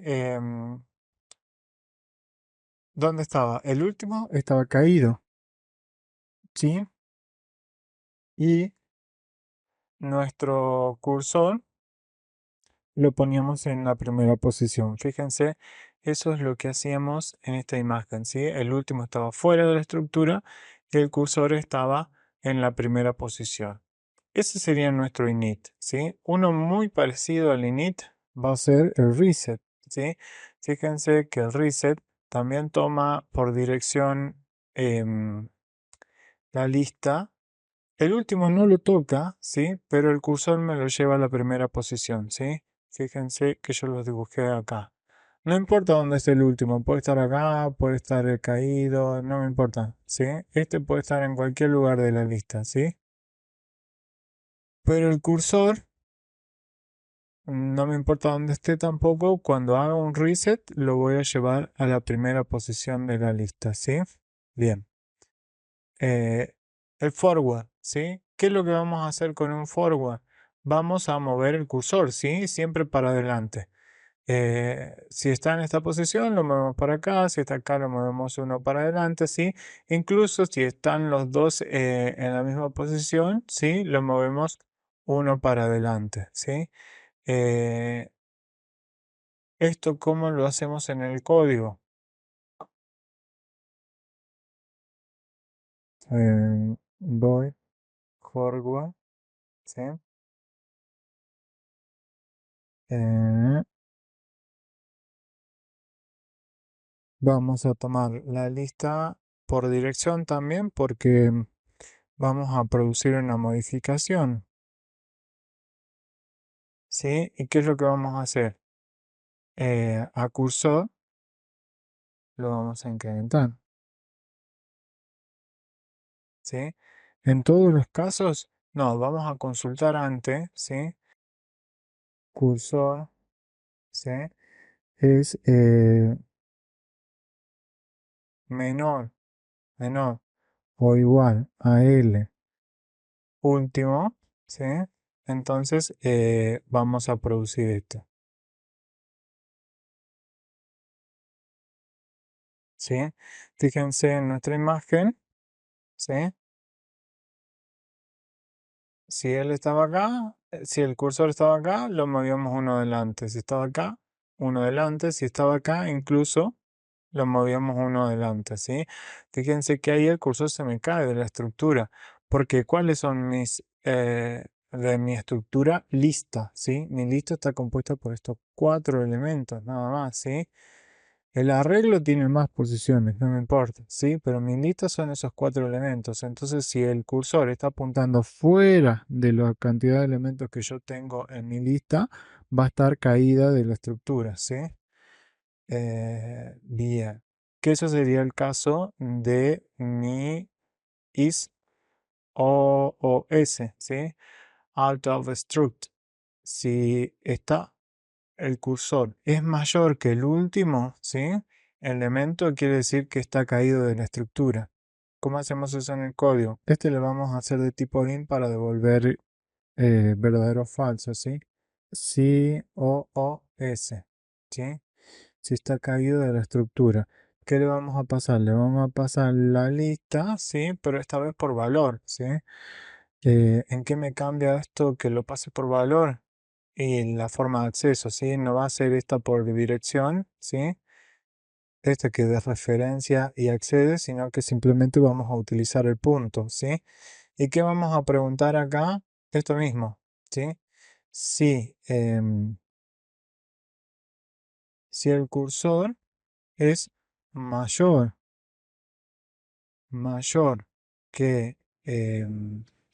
¿Dónde estaba? El último estaba caído, ¿sí? Y nuestro cursor lo poníamos en la primera posición. Fíjense, eso es lo que hacíamos en esta imagen, ¿sí? El último estaba fuera de la estructura y el cursor estaba en la primera posición. Ese sería nuestro init, ¿sí? Uno muy parecido al init va a ser el reset, ¿sí? Fíjense que el reset también toma por dirección la lista. El último no lo toca, ¿sí? Pero el cursor me lo lleva a la primera posición, ¿sí? Fíjense que yo lo dibujé acá. No importa dónde esté el último, puede estar acá, puede estar caído, no me importa, ¿sí? Este puede estar en cualquier lugar de la lista, ¿sí? Pero el cursor no me importa dónde esté tampoco, cuando haga un reset lo voy a llevar a la primera posición de la lista, ¿sí? Bien. Eh, el forward, ¿sí? ¿Qué es lo que vamos a hacer con un forward? Vamos a mover el cursor, ¿sí? Siempre para adelante. Si está en esta posición, lo movemos para acá. Si está acá, lo movemos uno para adelante, ¿sí? Incluso si están los dos en la misma posición, ¿sí? Lo movemos uno para adelante, ¿sí? Eh, ¿Esto cómo lo hacemos en el código? Voy forward, ¿sí? Eh, Vamos a tomar la lista por dirección también porque vamos a producir una modificación, ¿sí? ¿Y qué es lo que vamos a hacer? A cursor lo vamos a incrementar, ¿sí? En todos los casos, no, vamos a consultar antes, ¿sí? Cursor, ¿sí? Es menor, menor o igual a L último, ¿sí? Entonces vamos a producir esto, ¿sí? Fíjense en nuestra imagen, ¿sí? Si él estaba acá, si el cursor estaba acá, lo movíamos uno adelante. Si estaba acá, uno adelante. Si estaba acá, incluso lo movíamos uno adelante, ¿sí? Fíjense que ahí el cursor se me cae de la estructura. Porque ¿cuáles son de mi estructura? Lista, ¿sí? Mi lista está compuesta por estos cuatro elementos, nada más, ¿sí? El arreglo tiene más posiciones, no me importa, ¿sí? Pero mi lista son esos cuatro elementos. Entonces, si el cursor está apuntando fuera de la cantidad de elementos que yo tengo en mi lista, va a estar caída de la estructura, ¿sí? Bien. Que eso sería el caso de mi is o s, ¿sí? Out of struct. Si está el cursor es mayor que el último, ¿sí? Elemento quiere decir que está caído de la estructura. ¿Cómo hacemos eso en el código? Este le vamos a hacer de tipo int para devolver verdadero o falso, ¿sí? Si o s, ¿sí? Si está caído de la estructura. ¿Qué le vamos a pasar? Le vamos a pasar la lista, ¿sí? Pero esta vez por valor, ¿sí? ¿En qué me cambia esto que lo pase por valor? Y la forma de acceso, ¿sí? No va a ser esta por dirección, ¿sí? Esta que de referencia y accede, sino que simplemente vamos a utilizar el punto, ¿sí? ¿Y qué vamos a preguntar acá? Esto mismo, ¿sí? Si, si el cursor es mayor, mayor que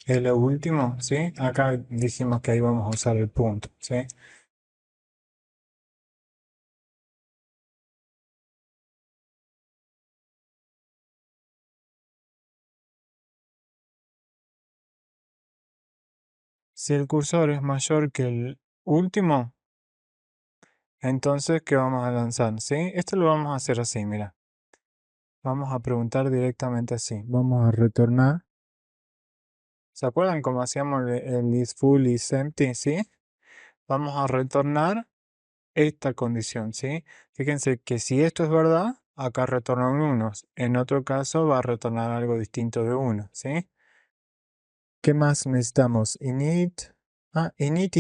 el último, ¿sí? Acá dijimos que ahí vamos a usar el punto, ¿sí? Si el cursor es mayor que el último, entonces, ¿qué vamos a lanzar? ¿Sí? Esto lo vamos a hacer así, mira. Vamos a preguntar directamente así. Vamos a retornar. ¿Se acuerdan cómo hacíamos el is full, is empty? ¿Sí? Vamos a retornar esta condición, ¿sí? Fíjense que si esto es verdad, acá retorna un 1. En otro caso va a retornar algo distinto de 1, ¿sí? ¿Qué más necesitamos? Init. Ah, init.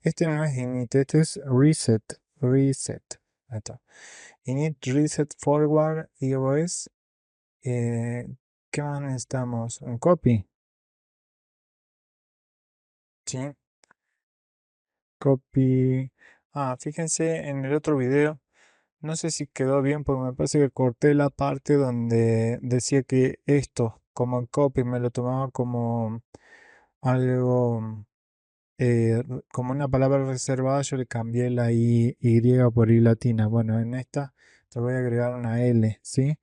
Este no es init, este es reset. Reset. Ahí está. Init reset forward iOS. Eh, ¿Qué más necesitamos? Un copy. Sí. Copy. Ah, fíjense en el otro video. No sé si quedó bien porque me parece que corté la parte donde decía que esto, como copy, me lo tomaba como algo, como una palabra reservada. Yo le cambié la Y por I latina. Bueno, en esta te voy a agregar una L, ¿sí?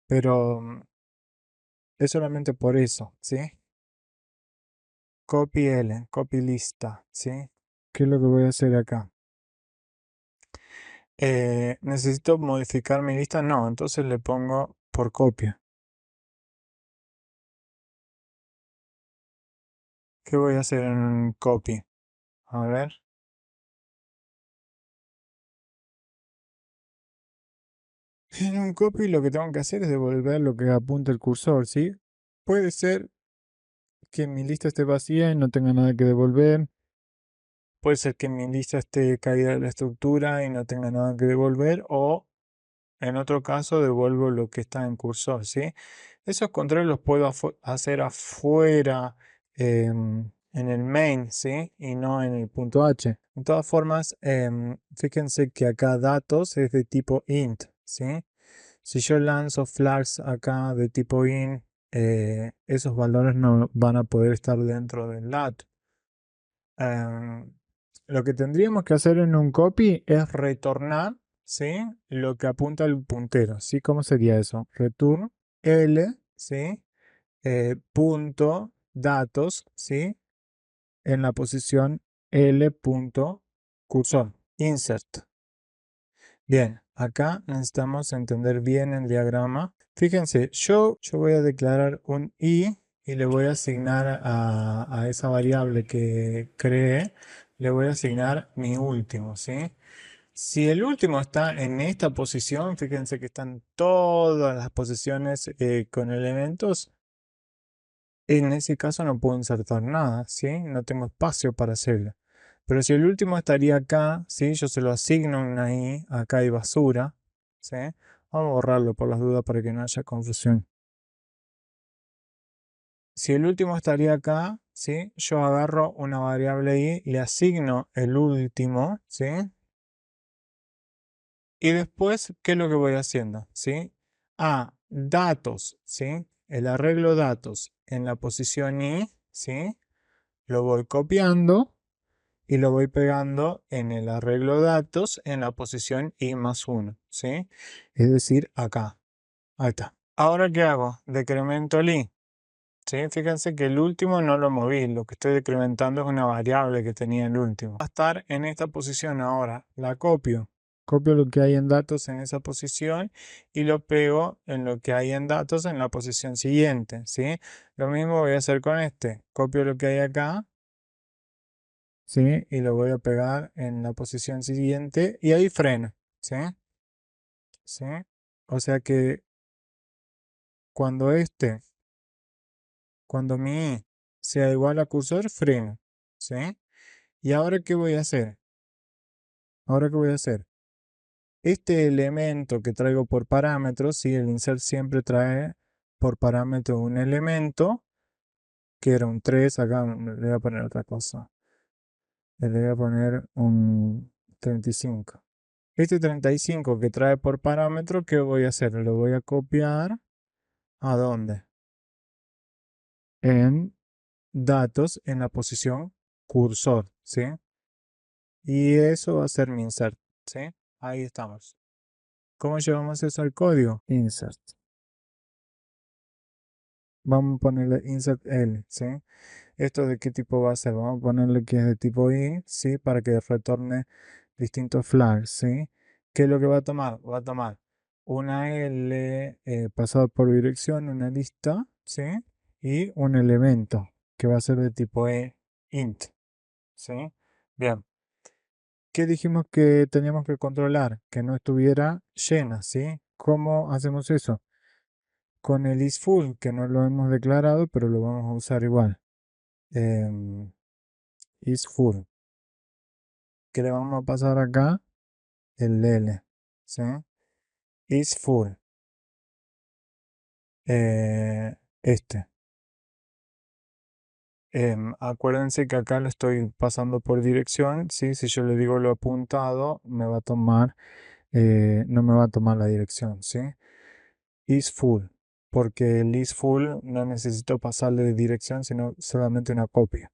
Pero es solamente por eso, ¿sí? Copy L, copy lista, ¿sí? ¿qué es lo que voy a hacer acá? ¿Necesito modificar mi lista? No, entonces le pongo por copia. ¿Qué voy a hacer en un copy? A ver. En un copy lo que tengo que hacer es devolver lo que apunta el cursor, ¿sí? Puede ser que mi lista esté vacía y no tenga nada que devolver. Puede ser que mi lista esté caída de la estructura y no tenga nada que devolver. O en otro caso devuelvo lo que está en cursor, ¿sí? Esos controles los puedo hacer afuera en el main, ¿sí? Y no en el punto H. De todas formas, fíjense que acá datos es de tipo int, ¿sí? Si yo lanzo flags acá de tipo int, esos valores no van a poder estar dentro del lat. Lo que tendríamos que hacer en un copy es retornar, ¿sí? Lo que apunta al puntero, ¿sí? ¿Cómo sería eso? Return L, ¿sí? Punto datos, ¿sí? En la posición L punto cursor, insert. Bien, acá necesitamos entender bien el diagrama. Fíjense, yo voy a declarar un i y le voy a asignar a esa variable que creé, le voy a asignar mi último, ¿sí? Si el último está en esta posición, fíjense que están todas las posiciones con elementos. En ese caso no puedo insertar nada, ¿sí? No tengo espacio para hacerlo. Pero si el último estaría acá, ¿sí? Yo se lo asigno una i, acá hay basura, ¿sí? Vamos a borrarlo por las dudas para que no haya confusión. Si el último estaría acá, ¿sí? Yo agarro una variable i, le asigno el último, ¿sí? Y después, ¿qué es lo que voy haciendo? ¿Sí? Datos, ¿sí? El arreglo datos en la posición i, ¿sí? Lo voy copiando y lo voy pegando en el arreglo datos en la posición i más 1, ¿sí? Es decir, acá. Ahí está. Ahora, ¿qué hago? Decremento el i. ¿Sí? Fíjense que el último no lo moví. Lo que estoy decrementando es una variable que tenía el último. Va a estar en esta posición ahora. La copio. Copio lo que hay en datos en esa posición y lo pego en lo que hay en datos en la posición siguiente, ¿sí? Lo mismo voy a hacer con este. Copio lo que hay acá, ¿sí? Y lo voy a pegar en la posición siguiente y ahí freno, ¿sí? ¿Sí? O sea que cuando cuando mi i sea igual a cursor, freno, ¿sí? ¿Y ahora qué voy a hacer? ¿Ahora qué voy a hacer? Este elemento que traigo por parámetros, ¿sí? El insert siempre trae por parámetro un elemento, que era un 3, acá le voy a poner otra cosa. Le voy a poner un 35. Este 35 que trae por parámetro, ¿qué voy a hacer? Lo voy a copiar. ¿A dónde? En datos, en la posición cursor, ¿sí? Y eso va a ser mi insert, ¿sí? Ahí estamos. ¿Cómo llevamos eso al código? Insert. Vamos a ponerle insert L, ¿sí? ¿Esto de qué tipo va a ser? Vamos a ponerle que es de tipo i, ¿sí? Para que retorne distintos flags, ¿sí? ¿Qué es lo que va a tomar? Va a tomar una L pasado por dirección, una lista, ¿sí? Y un elemento que va a ser de tipo int, ¿sí? Bien. ¿Qué dijimos que teníamos que controlar? Que no estuviera llena, ¿sí? ¿Cómo hacemos eso? Con el isFull, que no lo hemos declarado, pero lo vamos a usar igual. Em, isFull. ¿Qué le vamos a pasar acá? El L, ¿sí? IsFull. Este. Acuérdense que acá lo estoy pasando por dirección, ¿sí? Si yo le digo lo apuntado, me va a tomar, no me va a tomar la dirección, ¿sí? IsFull. Porque el isFull no necesito pasarle de dirección, sino solamente una copia.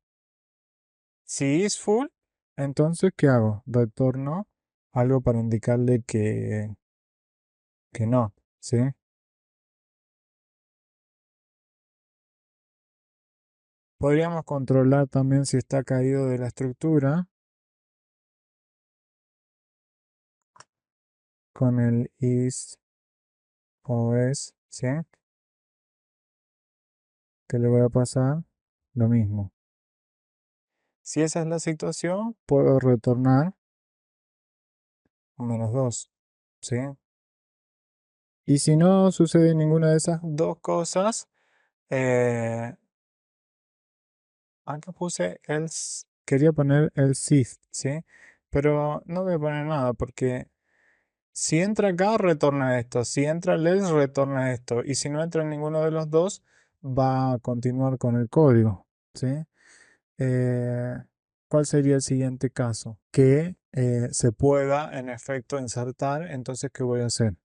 Si is full, entonces, ¿qué hago? Retorno algo para indicarle que no, ¿sí? Podríamos controlar también si está caído de la estructura. con el is o es, ¿sí? Que le voy a pasar lo mismo. Si esa es la situación, puedo retornar un -2, ¿sí? Y si no sucede ninguna de esas dos cosas, eh, acá puse else, quería poner else if, ¿sí? Pero no voy a poner nada porque si entra acá, retorna esto. Si entra el else, retorna esto. Y si no entra en ninguno de los dos, va a continuar con el código, ¿sí? Eh, ¿Cuál sería el siguiente caso? Que se pueda, en efecto, insertar. Entonces, ¿qué voy a hacer?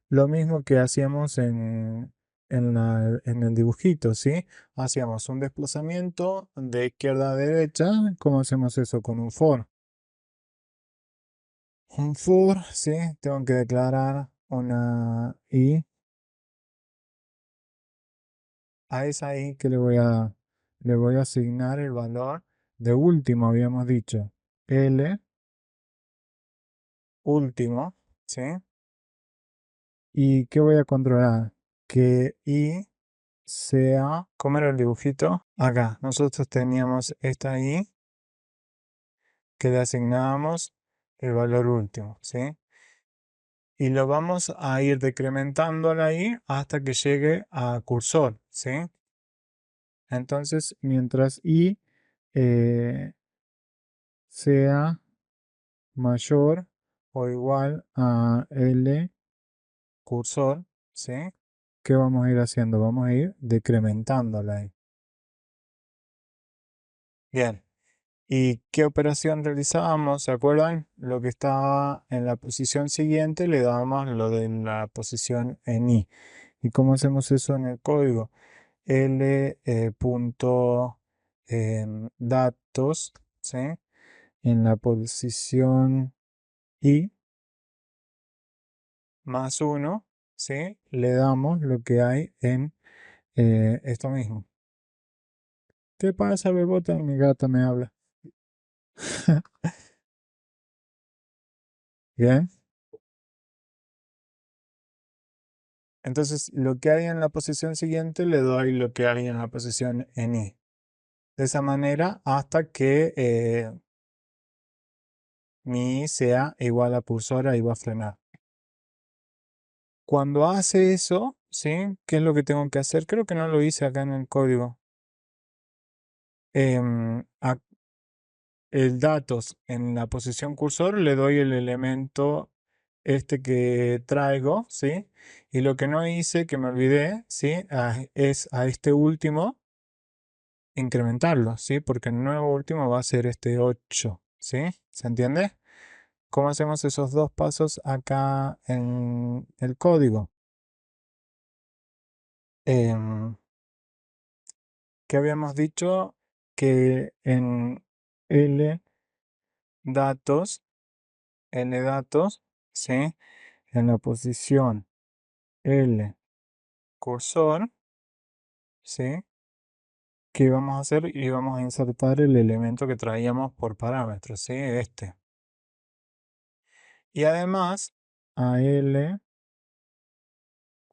Lo mismo que hacíamos en el dibujito, ¿sí? Hacíamos un desplazamiento de izquierda a derecha. ¿Cómo hacemos eso con un for? Un for, ¿sí? Tengo que declarar una i. A esa i que le voy a asignar el valor de último, habíamos dicho. L último, ¿sí? ¿Y qué voy a controlar? Que i sea, ¿cómo era el dibujito? Acá, nosotros teníamos esta i que le asignábamos el valor último, ¿sí? Y lo vamos a ir decrementando a la i hasta que llegue a cursor, ¿sí? Entonces, mientras i eh, sea mayor o igual a L cursor, ¿sí? ¿Qué vamos a ir haciendo? Vamos a ir decrementándola ahí. Bien. ¿Y qué operación realizábamos? ¿Se acuerdan? Lo que estaba en la posición siguiente le dábamos lo de la posición en I. ¿Y cómo hacemos eso en el código? L punto datos, ¿sí? En la posición I +1, ¿sí? Le damos lo que hay en esto mismo. ¿Qué pasa, bebota? Mi gata me habla. Bien. Entonces, lo que hay en la posición siguiente le doy lo que hay en la posición en I. De esa manera, hasta que mi I sea igual a cursor, y va a frenar. Cuando hace eso, ¿sí? ¿Qué es lo que tengo que hacer? Creo que no lo hice acá en el código. Em, el datos en la posición cursor le doy el elemento este que traigo, ¿sí? Y lo que no hice, que me olvidé, ¿sí? Es a este último incrementarlo, ¿sí? Porque el nuevo último va a ser este 8, ¿sí? ¿Se entiende? ¿Cómo hacemos esos dos pasos acá en el código? Em, ¿Qué habíamos dicho? Que en L datos, L datos, ¿sí? En la posición L cursor, ¿sí? ¿Qué vamos a hacer? Y vamos a insertar el elemento que traíamos por parámetro, ¿sí? Este. Y además, a L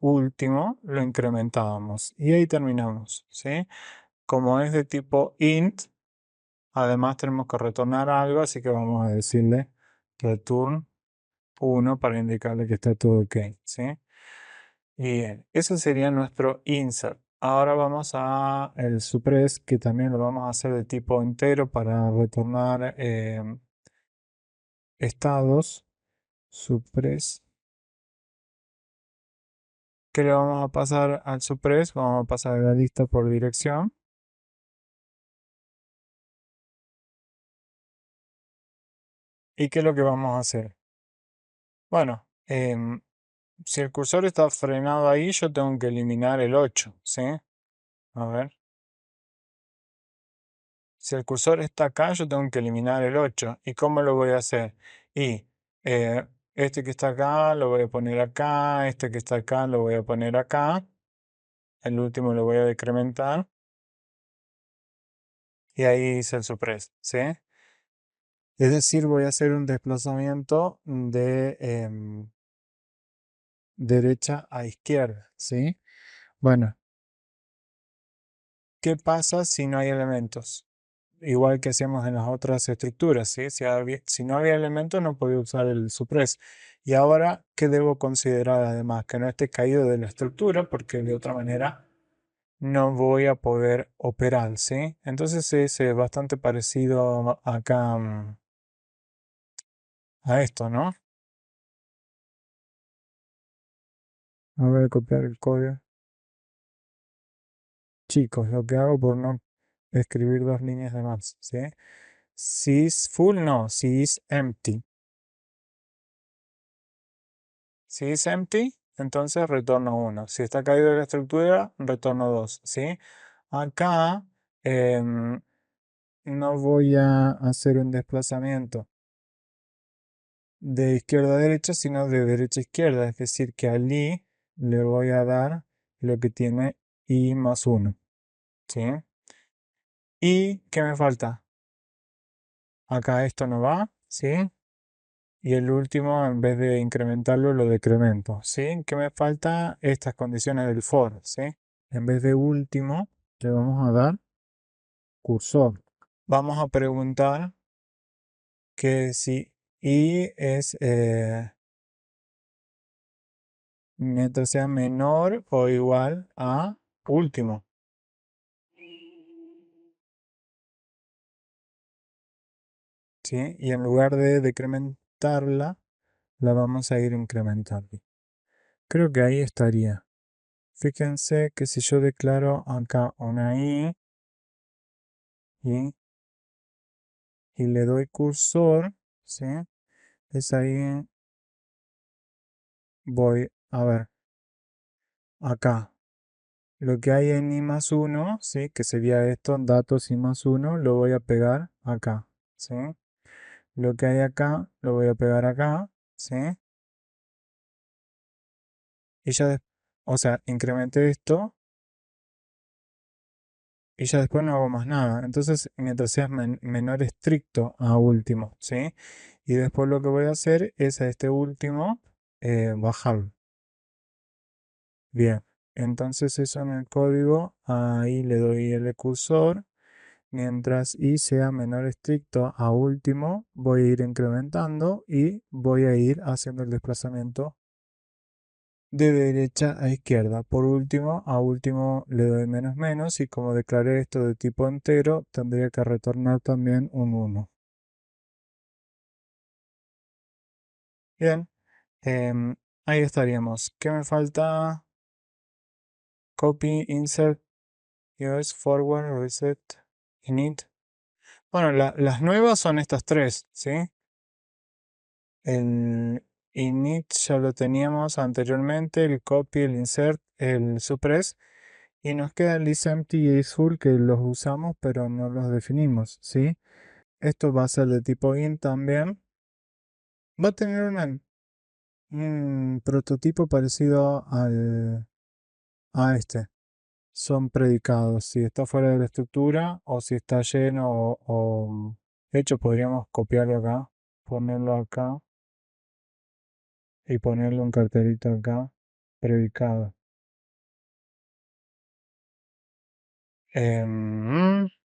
último lo incrementábamos. Y ahí terminamos, ¿sí? Como es de tipo int, además tenemos que retornar algo, así que vamos a decirle return 1 para indicarle que está todo ok, ¿sí? Bien, eso sería nuestro insert. Ahora vamos a el suppress, que también lo vamos a hacer de tipo entero para retornar estados. Suppress. ¿Qué le vamos a pasar al suppress? Vamos a pasar la lista por dirección. ¿Y qué es lo que vamos a hacer? Bueno, si el cursor está frenado ahí, yo tengo que eliminar el 8, ¿sí? A ver. Si el cursor está acá, yo tengo que eliminar el 8. ¿Y cómo lo voy a hacer? Y este que está acá lo voy a poner acá, este que está acá lo voy a poner acá, el último lo voy a decrementar y ahí hice el suppress, ¿sí? Es decir, voy a hacer un desplazamiento de derecha a izquierda, ¿sí? Bueno, ¿qué pasa si no hay elementos? Igual que hacíamos en las otras estructuras, ¿sí? Si no había elementos no podía usar el suppress. Y ahora, ¿qué debo considerar además? Que no esté caído de la estructura porque de otra manera no voy a poder operar, ¿sí? Entonces es bastante parecido acá a esto, ¿no? A ver, copiar el código. Chicos, lo que hago por no escribir dos líneas de más, ¿sí? Si es full, no. Si es empty. Si es empty, entonces retorno uno. Si está caído de la estructura, retorno 2, ¿sí? Acá em, no voy a hacer un desplazamiento de izquierda a derecha, sino de derecha a izquierda. Es decir, que al i le voy a dar lo que tiene i más uno, ¿sí? ¿Y qué me falta? Acá esto no va, ¿sí? Y el último, en vez de incrementarlo, lo decremento, ¿sí? ¿Qué me falta? Estas condiciones del for, ¿sí? En vez de último, le vamos a dar cursor. Vamos a preguntar que si i es mientras sea menor o igual a último, ¿sí? Y en lugar de decrementarla, la vamos a ir incrementando. Creo que ahí estaría. Fíjense que si yo declaro acá una i y le doy cursor, ¿sí? Es ahí, voy a ver, acá. Lo que hay en i más uno, ¿sí? Que sería esto, datos i más uno, lo voy a pegar acá, ¿sí? Lo que hay acá, lo voy a pegar acá, ¿sí? Y ya, o sea, incrementé esto y ya después no hago más nada. Entonces, mientras sea menor estricto a último, ¿sí? Y después lo que voy a hacer es a este último bajarlo. Bien, entonces eso en el código, ahí le doy el cursor. Mientras i sea menor estricto a último, voy a ir incrementando y voy a ir haciendo el desplazamiento de derecha a izquierda. Por último, a último le doy menos menos y como declaré esto de tipo entero, tendría que retornar también un 1. Bien, em, ahí estaríamos. ¿Qué me falta? Copy, insert, use, forward, reset, init. Bueno, las nuevas son estas tres, ¿sí? El init ya lo teníamos anteriormente, el copy, el insert, el suppress. Y nos queda el isEmpty y isFull que los usamos pero no los definimos, ¿sí? Esto va a ser de tipo int también. Va a tener un prototipo parecido a este. Son predicados. Si está fuera de la estructura o si está lleno de hecho, podríamos copiarlo acá, ponerlo acá y ponerle un cartelito acá, predicado.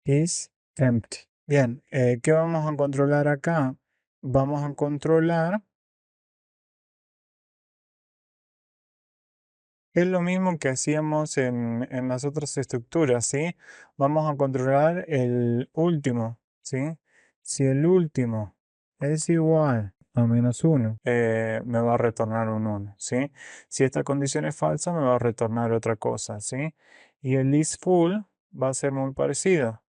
Is empty. Bien, ¿qué vamos a controlar acá? Vamos a controlar, es lo mismo que hacíamos en las otras estructuras, ¿sí? Vamos a controlar el último, ¿sí? Si el último es igual a menos uno, me va a retornar un 1, ¿sí? Si esta condición es falsa, me va a retornar otra cosa, ¿sí? Y el is full va a ser muy parecido.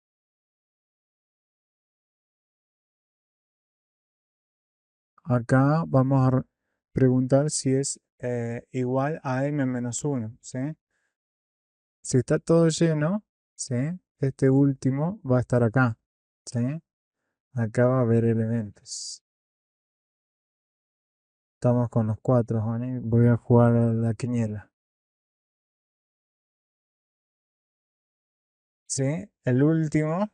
Acá vamos a preguntar si es igual a m menos uno, ¿sí? Si está todo lleno, ¿sí? Este último va a estar acá, ¿sí? Acá va a haber elementos. Estamos con los cuatro, ¿vale? Voy a jugar a la quiniela. ¿Sí? El último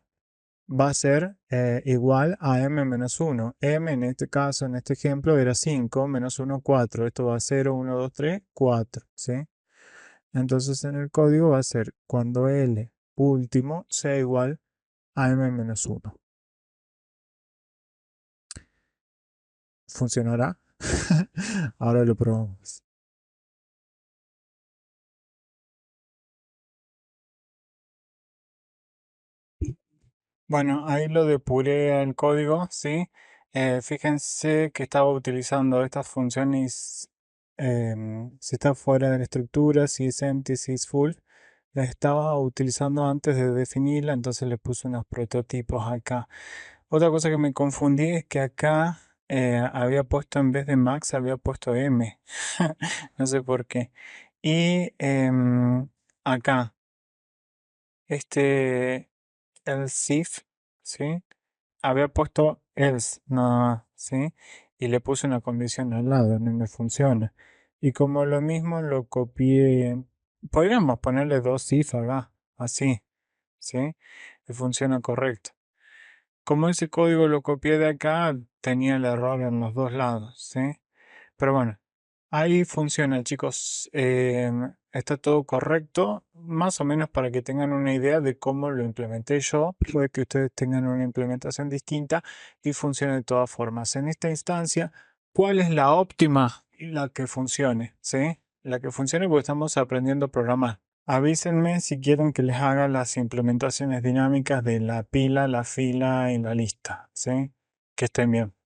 va a ser igual a m menos 1. M en este caso, en este ejemplo, era 5, menos 1, 4. Esto va a 0, 1, 2, 3, 4, ¿sí? Entonces en el código va a ser cuando L último sea igual a m menos 1. ¿Funcionará? Ahora lo probamos. Bueno, ahí lo depuré el código, ¿sí? Fíjense que estaba utilizando estas funciones, si está fuera de la estructura, si es empty, si es full, las estaba utilizando antes de definirla, entonces le puse unos prototipos acá. Otra cosa que me confundí es que acá había puesto en vez de max, había puesto m. No sé por qué. Y acá, este, el if, ¿sí? Había puesto else, nada más, ¿sí? Y le puse una condición al lado, no me funciona. Y como lo mismo lo copié, podríamos ponerle dos if acá, así, ¿sí? Y funciona correcto. Como ese código lo copié de acá, tenía el error en los dos lados, ¿sí? Pero bueno, ahí funciona, chicos. Está todo correcto, más o menos para que tengan una idea de cómo lo implementé yo. Puede que ustedes tengan una implementación distinta y funcione de todas formas. En esta instancia, ¿cuál es la óptima y la que funcione? ¿Sí? La que funcione porque estamos aprendiendo a programar. Avísenme si quieren que les haga las implementaciones dinámicas de la pila, la fila y la lista. ¿Sí? Que estén bien.